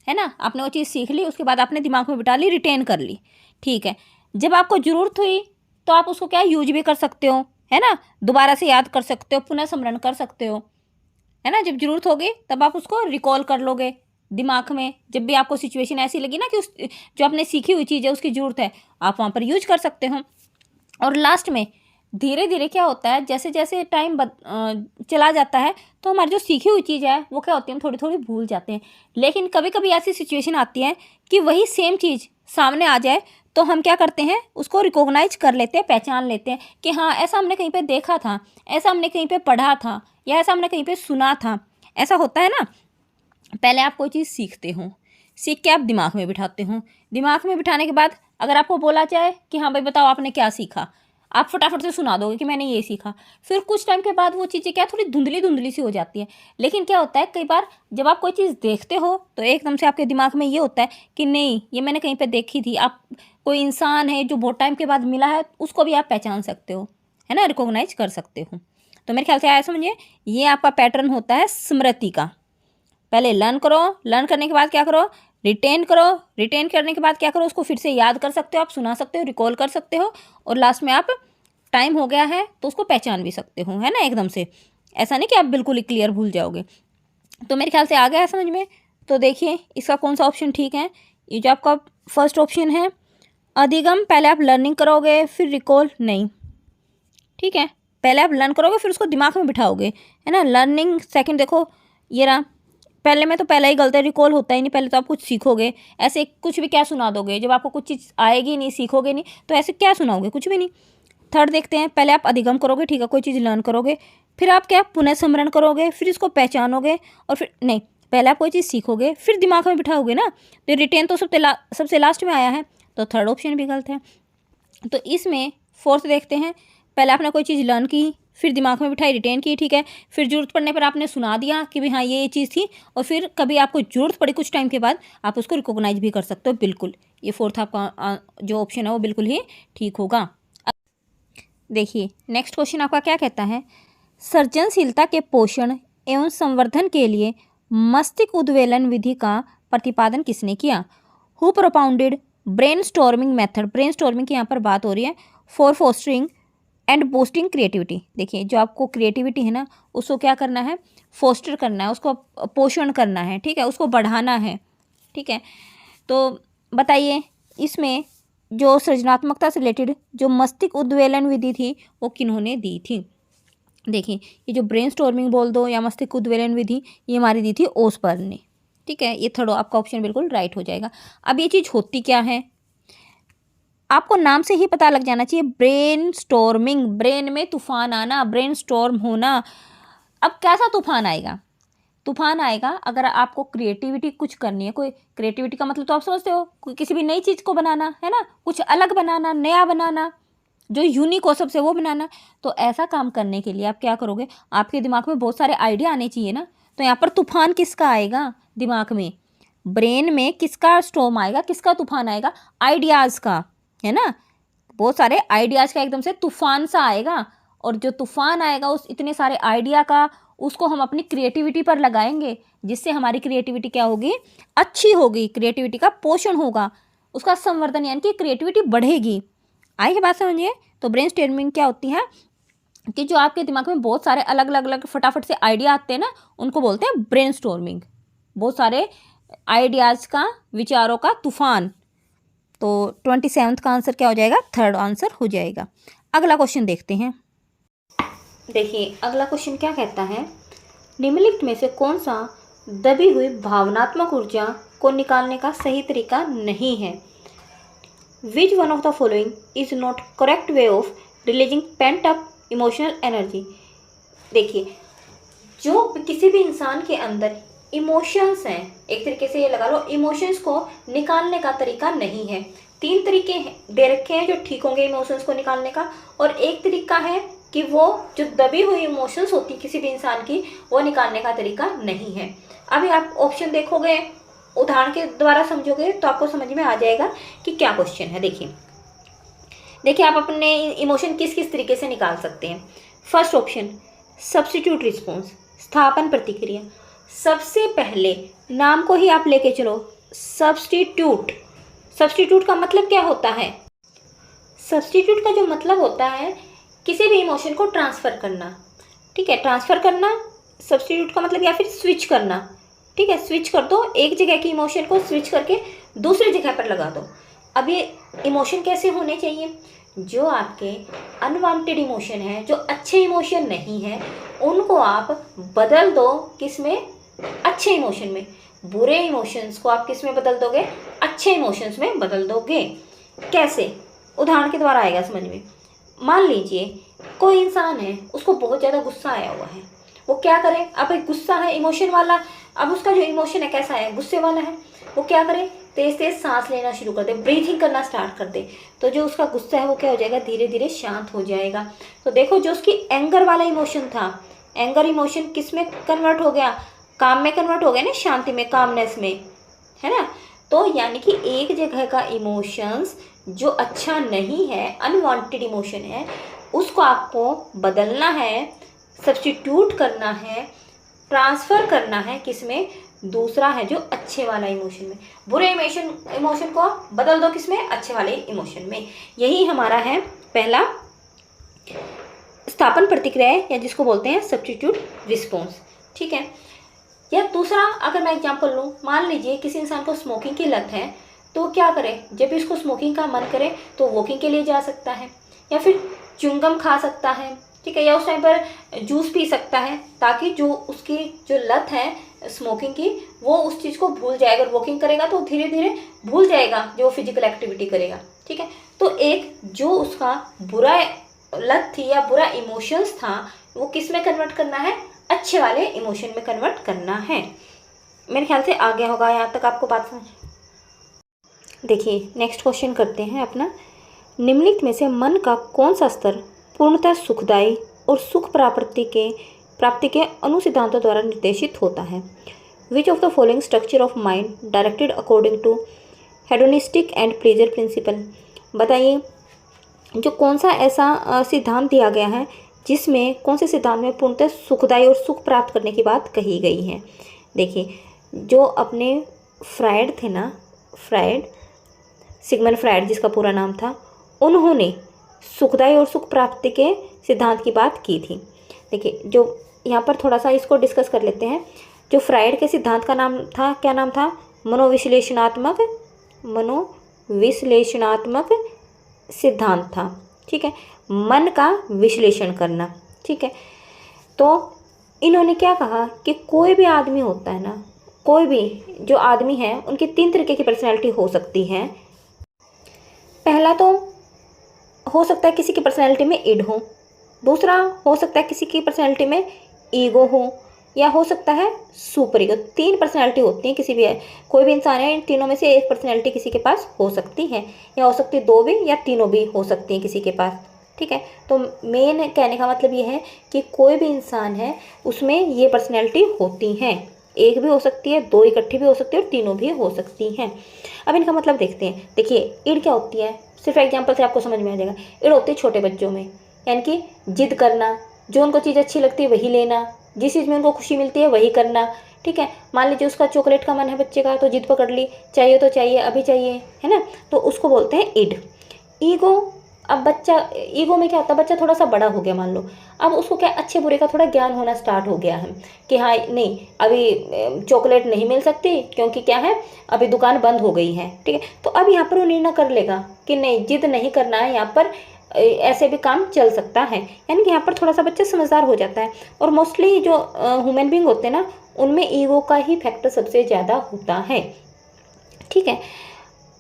है ना, आपने वो चीज़ सीख ली, उसके बाद आपने दिमाग में बिठा ली, रिटेन कर ली, ठीक है। जब आपको ज़रूरत हुई तो आप उसको क्या यूज भी कर सकते हो, है ना, दोबारा से याद कर सकते हो, पुनः स्मरण कर सकते हो, है ना। जब जरूरत होगी तब आप उसको रिकॉल कर लोगे दिमाग में। जब भी आपको सिचुएशन ऐसी लगी ना कि उस जो आपने सीखी हुई चीज़ है उसकी ज़रूरत है, आप वहाँ पर यूज कर सकते हो। और लास्ट में धीरे धीरे क्या होता है, जैसे जैसे टाइम चला जाता है तो हमारी जो सीखी हुई चीज़ है वो क्या होती है, हम थोड़ी थोड़ी भूल जाते हैं। लेकिन कभी कभी ऐसी सिचुएशन आती है कि वही सेम चीज़ सामने आ जाए तो हम क्या करते हैं, उसको रिकॉग्नाइज कर लेते हैं, पहचान लेते हैं कि हाँ ऐसा हमने कहीं पे देखा था, ऐसा हमने कहीं पे पढ़ा था, या ऐसा हमने कहीं पे सुना था। ऐसा होता है ना। पहले आप कोई चीज़ सीखते हो, सीख के आप दिमाग में बिठाते हो, दिमाग में बिठाने के बाद अगर आपको बोला जाए कि हाँ भाई बताओ आपने क्या सीखा, आप फटाफट से सुना दोगे कि मैंने ये सीखा। फिर कुछ टाइम के बाद वो चीज़ें क्या थोड़ी धुंधली धुंधली सी हो जाती है। लेकिन क्या होता है, कई बार जब आप कोई चीज़ देखते हो तो एकदम से आपके दिमाग में ये होता है कि नहीं ये मैंने कहीं पे देखी थी। आप कोई इंसान है जो बहुत टाइम के बाद मिला है उसको भी आप पहचान सकते हो, है ना, रिकॉग्नाइज कर सकते हो। तो मेरे ख्याल से आया समझिए, ये आपका पैटर्न होता है स्मृति का। पहले लर्न करो, लर्न करने के बाद क्या करो, रिटेन करो, रिटेन करने के बाद क्या करो, उसको फिर से याद कर सकते हो, आप सुना सकते हो, रिकॉल कर सकते हो, और लास्ट में आप टाइम हो गया है तो उसको पहचान भी सकते हो, है ना, एकदम से। ऐसा नहीं कि आप बिल्कुल ही क्लियर भूल जाओगे। तो मेरे ख्याल से आ गया है समझ में। तो देखिए इसका कौन सा ऑप्शन ठीक है। ये जो आपका फर्स्ट ऑप्शन है अधिगम, पहले आप लर्निंग करोगे फिर रिकॉल नहीं, ठीक है, पहले आप लर्न करोगे फिर उसको दिमाग में बिठाओगे, है ना, लर्निंग सेकंड। देखो ये रहा पहले में तो पहला ही गलत है, रिकॉल होता ही नहीं। पहले तो आप कुछ सीखोगे, ऐसे कुछ भी क्या सुना दोगे जब आपको कुछ चीज़ आएगी नहीं, सीखोगे नहीं, तो ऐसे क्या सुनाओगे, कुछ भी नहीं। थर्ड देखते हैं, पहले आप अधिगम करोगे, ठीक है, कोई चीज़ लर्न करोगे, फिर आप क्या पुनः स्मरण करोगे, फिर इसको पहचानोगे, और फिर नहीं, पहले आप कोई चीज़ सीखोगे फिर दिमाग में बिठाओगे ना। तो रिटेन तो सबसे लास्ट में आया है, तो थर्ड ऑप्शन भी गलत है। तो इसमें फोर्थ देखते हैं, पहले आपने कोई चीज़ लर्न की, फिर दिमाग में बिठाई, रिटेन की, ठीक है, फिर जरूरत पड़ने पर आपने सुना दिया कि भाई हाँ ये चीज़ थी, और फिर कभी आपको जरूरत पड़ी कुछ टाइम के बाद आप उसको रिकॉग्नाइज भी कर सकते हो। बिल्कुल, ये फोर्थ आपका जो ऑप्शन है वो बिल्कुल ही ठीक होगा। देखिए नेक्स्ट क्वेश्चन आपका क्या कहता है, सृजनशीलता के पोषण एवं संवर्धन के लिए मस्तिष्क उद्वेलन विधि का प्रतिपादन किसने किया? Who propounded brain storming method? Brain storming की यहाँ पर बात हो रही है, for fostering and boosting creativity. देखिए जो आपको क्रिएटिविटी है ना, उसको क्या करना है, फोस्टर करना है, उसको पोषण करना है, ठीक है, उसको बढ़ाना है, ठीक है। तो बताइए इसमें जो सृजनात्मकता से रिलेटेड जो मस्तिष्क उद्वेलन विधि थी वो किन्होंने दी थी? देखिए ये जो ब्रेन स्टॉर्मिंग बोल दो या मस्तिष्क उद्वेलन विधि, ये हमारी दी थी ओसबर्न ने, ठीक है। ये थर्ड आपका ऑप्शन बिल्कुल राइट हो जाएगा। अब ये चीज़ होती क्या है, आपको नाम से ही पता लग जाना चाहिए, ब्रेन स्टॉर्मिंग, ब्रेन में तूफान आना, ब्रेन स्टॉर्म होना। अब कैसा तूफान आएगा? तूफान आएगा अगर आपको क्रिएटिविटी कुछ करनी है। कोई क्रिएटिविटी का मतलब तो आप समझते हो, कोई किसी भी नई चीज़ को बनाना है ना, कुछ अलग बनाना, नया बनाना, जो यूनिक हो सबसे वो बनाना। तो ऐसा काम करने के लिए आप क्या करोगे, आपके दिमाग में बहुत सारे आइडिया आने चाहिए ना। तो यहाँ पर तूफान किसका आएगा दिमाग में, ब्रेन में किसका स्टॉर्म आएगा, किसका तूफान आएगा, आइडियाज़ का, है ना। बहुत सारे आइडियाज़ का एकदम से तूफान सा आएगा, और जो तूफान आएगा उस इतने सारे आइडिया का, उसको हम अपनी क्रिएटिविटी पर लगाएंगे, जिससे हमारी क्रिएटिविटी क्या होगी, अच्छी होगी, क्रिएटिविटी का पोषण होगा, उसका संवर्धन, यानी कि क्रिएटिविटी बढ़ेगी। आएगी बात समझिए। तो ब्रेन स्टॉर्मिंग क्या होती है कि जो आपके दिमाग में बहुत सारे अलग अलग अलग फटाफट से आइडिया आते हैं ना, उनको बोलते हैं ब्रेन स्टॉर्मिंग। बहुत सारे आइडियाज़ का, विचारों का तूफान। तो 27th का आंसर क्या हो जाएगा, थर्ड आंसर हो जाएगा। अगला क्वेश्चन देखते हैं। देखिए अगला क्वेश्चन क्या कहता है, निम्नलिखित में से कौन सा दबी हुई भावनात्मक ऊर्जा को निकालने का सही तरीका नहीं है? Which one of the following is not correct way of releasing pent up emotional energy? देखिए जो किसी भी इंसान के अंदर इमोशंस हैं, एक तरीके से ये लगा लो, इमोशंस को निकालने का तरीका नहीं है। 3 तरीके दे रखे हैं जो ठीक होंगे इमोशंस को निकालने का, और एक तरीका है कि वो जो दबी हुई इमोशंस होती किसी भी इंसान की, वो निकालने का तरीका नहीं है। अभी आप ऑप्शन देखोगे, उदाहरण के द्वारा समझोगे तो आपको समझ में आ जाएगा कि क्या क्वेश्चन है। देखिए आप अपने इमोशन किस किस तरीके से निकाल सकते हैं। फर्स्ट ऑप्शन सब्स्टिट्यूट रिस्पॉन्स, स्थापन प्रतिक्रिया। सबसे पहले नाम को ही आप लेके चलो, सब्स्टिट्यूट। सब्स्टिट्यूट का मतलब क्या होता है? सब्स्टिट्यूट का जो मतलब होता है किसी भी इमोशन को ट्रांसफ़र करना, ठीक है, ट्रांसफ़र करना। सब्स्टिट्यूट का मतलब या फिर स्विच करना, ठीक है, स्विच कर दो, एक जगह की इमोशन को स्विच करके दूसरी जगह पर लगा दो। अब ये इमोशन कैसे होने चाहिए? जो आपके अनवांटेड इमोशन है, जो अच्छे इमोशन नहीं है, उनको आप बदल दो किस में, अच्छे इमोशन में। बुरे इमोशंस को आप किस में बदल दोगे, अच्छे इमोशंस में बदल दोगे। कैसे? उदाहरण के द्वारा आएगा समझ में। मान लीजिए कोई इंसान है, उसको बहुत ज़्यादा गुस्सा आया हुआ है, वो क्या करे? अब एक गुस्सा है इमोशन वाला, अब उसका जो इमोशन है कैसा है, गुस्से वाला है, वो क्या करे, तेज तेज सांस लेना शुरू कर दे, ब्रीथिंग करना स्टार्ट कर दे, तो जो उसका गुस्सा है वो क्या हो जाएगा, धीरे धीरे शांत हो जाएगा। तो देखो जो उसकी एंगर वाला इमोशन था, एंगर इमोशन किस में कन्वर्ट हो गया, काम में कन्वर्ट हो गया ना, शांति में, कामनेस में, है ना। तो यानी कि एक जगह का इमोशंस जो अच्छा नहीं है, अनवांटेड इमोशन है, उसको आपको बदलना है, सब्स्टिट्यूट करना है, ट्रांसफ़र करना है किस में, दूसरा है जो अच्छे वाला इमोशन में। बुरे इमोशन को बदल दो किस में, अच्छे वाले इमोशन में। यही हमारा है पहला स्थापन प्रतिक्रिया, या जिसको बोलते हैं सब्स्टिट्यूट रिस्पॉन्स, ठीक है। या दूसरा अगर मैं एग्जांपल लूँ, मान लीजिए किसी इंसान को स्मोकिंग की लत है, तो क्या करे, जब भी उसको स्मोकिंग का मन करे तो वॉकिंग के लिए जा सकता है, या फिर च्युइंगम खा सकता है, ठीक है, या उस टाइम पर जूस पी सकता है, ताकि जो उसकी जो लत है स्मोकिंग की, वो उस चीज़ को भूल जाएगा। अगर वॉकिंग करेगा तो धीरे धीरे भूल जाएगा जो फिजिकल एक्टिविटी करेगा, ठीक है। तो एक जो उसका बुरा लत थी या बुरा इमोशंस था, वो किस में कन्वर्ट करना है, अच्छे वाले इमोशन में कन्वर्ट करना है। मेरे ख्याल से आ गया होगा यहाँ तक आपको बात समझ। देखिए नेक्स्ट क्वेश्चन करते हैं अपना। निम्नलिखित में से मन का कौन सा स्तर पूर्णतः सुखदायी और सुख प्राप्ति के अनुसिद्धांतों द्वारा निर्देशित होता है। Which of the following structure of mind directed according to hedonistic and pleasure principle. बताइए जो कौन सा ऐसा सिद्धांत दिया गया है जिसमें कौन से सिद्धांत में पूर्णतः सुखदायी और सुख प्राप्त करने की बात कही गई है। देखिए जो अपने फ्रायड थे ना, सिगमंड फ्रायड जिसका पूरा नाम था, उन्होंने सुखदायी और सुख प्राप्ति के सिद्धांत की बात की थी। देखिए जो यहाँ पर थोड़ा सा इसको डिस्कस कर लेते हैं। जो फ्रायड के सिद्धांत का नाम था, क्या नाम था, मनोविश्लेषणात्मक सिद्धांत था, ठीक है, मन का विश्लेषण करना, ठीक है। तो इन्होंने क्या कहा कि कोई भी आदमी होता है ना, कोई भी जो आदमी है उनकी 3 तरीके की पर्सनैलिटी हो सकती है। पहला तो हो सकता है किसी की पर्सनैलिटी में इड हो, दूसरा हो सकता है किसी की पर्सनैलिटी में ईगो हो, या हो सकता है सुपर ईगो। 3 पर्सनैलिटी होती हैं किसी भी, कोई भी इंसान है, इन तीनों में से एक पर्सनैलिटी किसी के पास हो सकती है, या हो सकती है 2 भी या तीनों भी हो सकती हैं किसी के पास, ठीक है। तो मेन कहने का मतलब ये है कि कोई भी इंसान है उसमें ये पर्सनैलिटी होती हैं, एक भी हो सकती है, 2 इकट्ठी भी हो सकती है और तीनों भी हो सकती हैं। अब इनका मतलब देखते हैं। देखिए इड क्या होती है, सिर्फ एग्जाम्पल से आपको समझ में आ जाएगा। इड होती है छोटे बच्चों में, यानी कि जिद करना, जो उनको चीज़ अच्छी लगती है वही लेना, जिस चीज़ में उनको खुशी मिलती है वही करना, ठीक है। मान लीजिए उसका चॉकलेट का मन है बच्चे का, तो जिद पकड़ ली, चाहिए तो चाहिए, अभी चाहिए, है ना, तो उसको बोलते हैं इड। ईगो, अब बच्चा, ईगो में क्या होता है, बच्चा थोड़ा सा बड़ा हो गया मान लो, अब उसको क्या अच्छे बुरे का थोड़ा ज्ञान होना स्टार्ट हो गया है कि हाँ नहीं अभी चॉकलेट नहीं मिल सकती क्योंकि क्या है अभी दुकान बंद हो गई है, ठीक है। तो अब यहाँ पर वो निर्णय कर लेगा कि नहीं जिद नहीं करना है, यहाँ पर ऐसे भी काम चल सकता है, यानी कि यहाँ पर थोड़ा सा बच्चा समझदार हो जाता है। और मोस्टली जो ह्यूमन बींग होते हैं ना, उनमें ईगो का ही फैक्टर सबसे ज़्यादा होता है, ठीक है।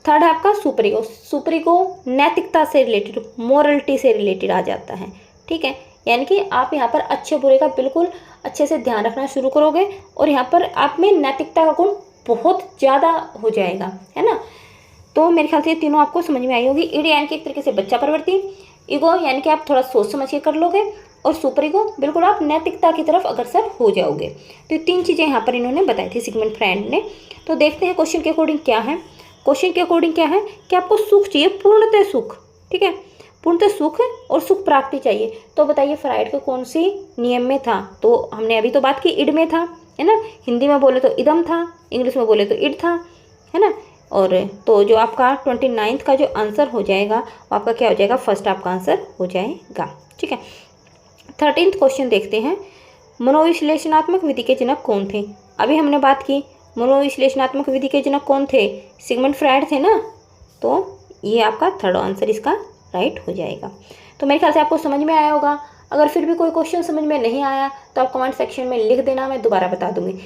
थर्ड है आपका सुपर ईगो। सुपर ईगो नैतिकता से रिलेटेड, मोरलिटी से रिलेटेड आ जाता है, ठीक है। यानी कि आप यहाँ पर अच्छे बुरे का बिल्कुल अच्छे से ध्यान रखना शुरू करोगे और यहाँ पर आप में नैतिकता का गुण बहुत ज़्यादा हो जाएगा, है ना। तो मेरे ख्याल से ये तीनों आपको समझ में आई होगी। ईड यानी कि एक तरीके से बच्चा प्रवृत्ति, ईगो यानी कि आप थोड़ा सोच समझ के कर लोगे, और सुपर ईगो बिल्कुल आप नैतिकता की तरफ अग्रसर हो जाओगे। तो ये 3 चीज़ें यहाँ पर इन्होंने बताई थी सिगमंड फ्रायड ने। तो देखते हैं क्वेश्चन के अकॉर्डिंग क्या है। क्वेश्चन के अकॉर्डिंग क्या है कि आपको सुख चाहिए, पूर्णतः सुख, ठीक है, पूर्णतः सुख और सुख प्राप्ति चाहिए। तो बताइए फ्रायड के कौन सी नियम में था, तो हमने अभी तो बात की इड में था, है ना। हिंदी में बोले तो इदम था, इंग्लिश में बोले तो इड था, है ना। और तो जो आपका 29 का जो आंसर हो जाएगा वो आपका क्या हो जाएगा, फर्स्ट आपका आंसर हो जाएगा, ठीक है। 13th क्वेश्चन देखते हैं। मनोविश्लेषणात्मक विधि के जनक कौन थे। अभी हमने बात की मनोविश्लेषणात्मक विधि के जनक कौन थे, सिगमंड फ्रायड थे ना, तो ये आपका थर्ड आंसर इसका राइट हो जाएगा। तो मेरे ख्याल से आपको समझ में आया होगा। अगर फिर भी कोई क्वेश्चन समझ में नहीं आया तो आप कमेंट सेक्शन में लिख देना, मैं दोबारा बता दूंगी।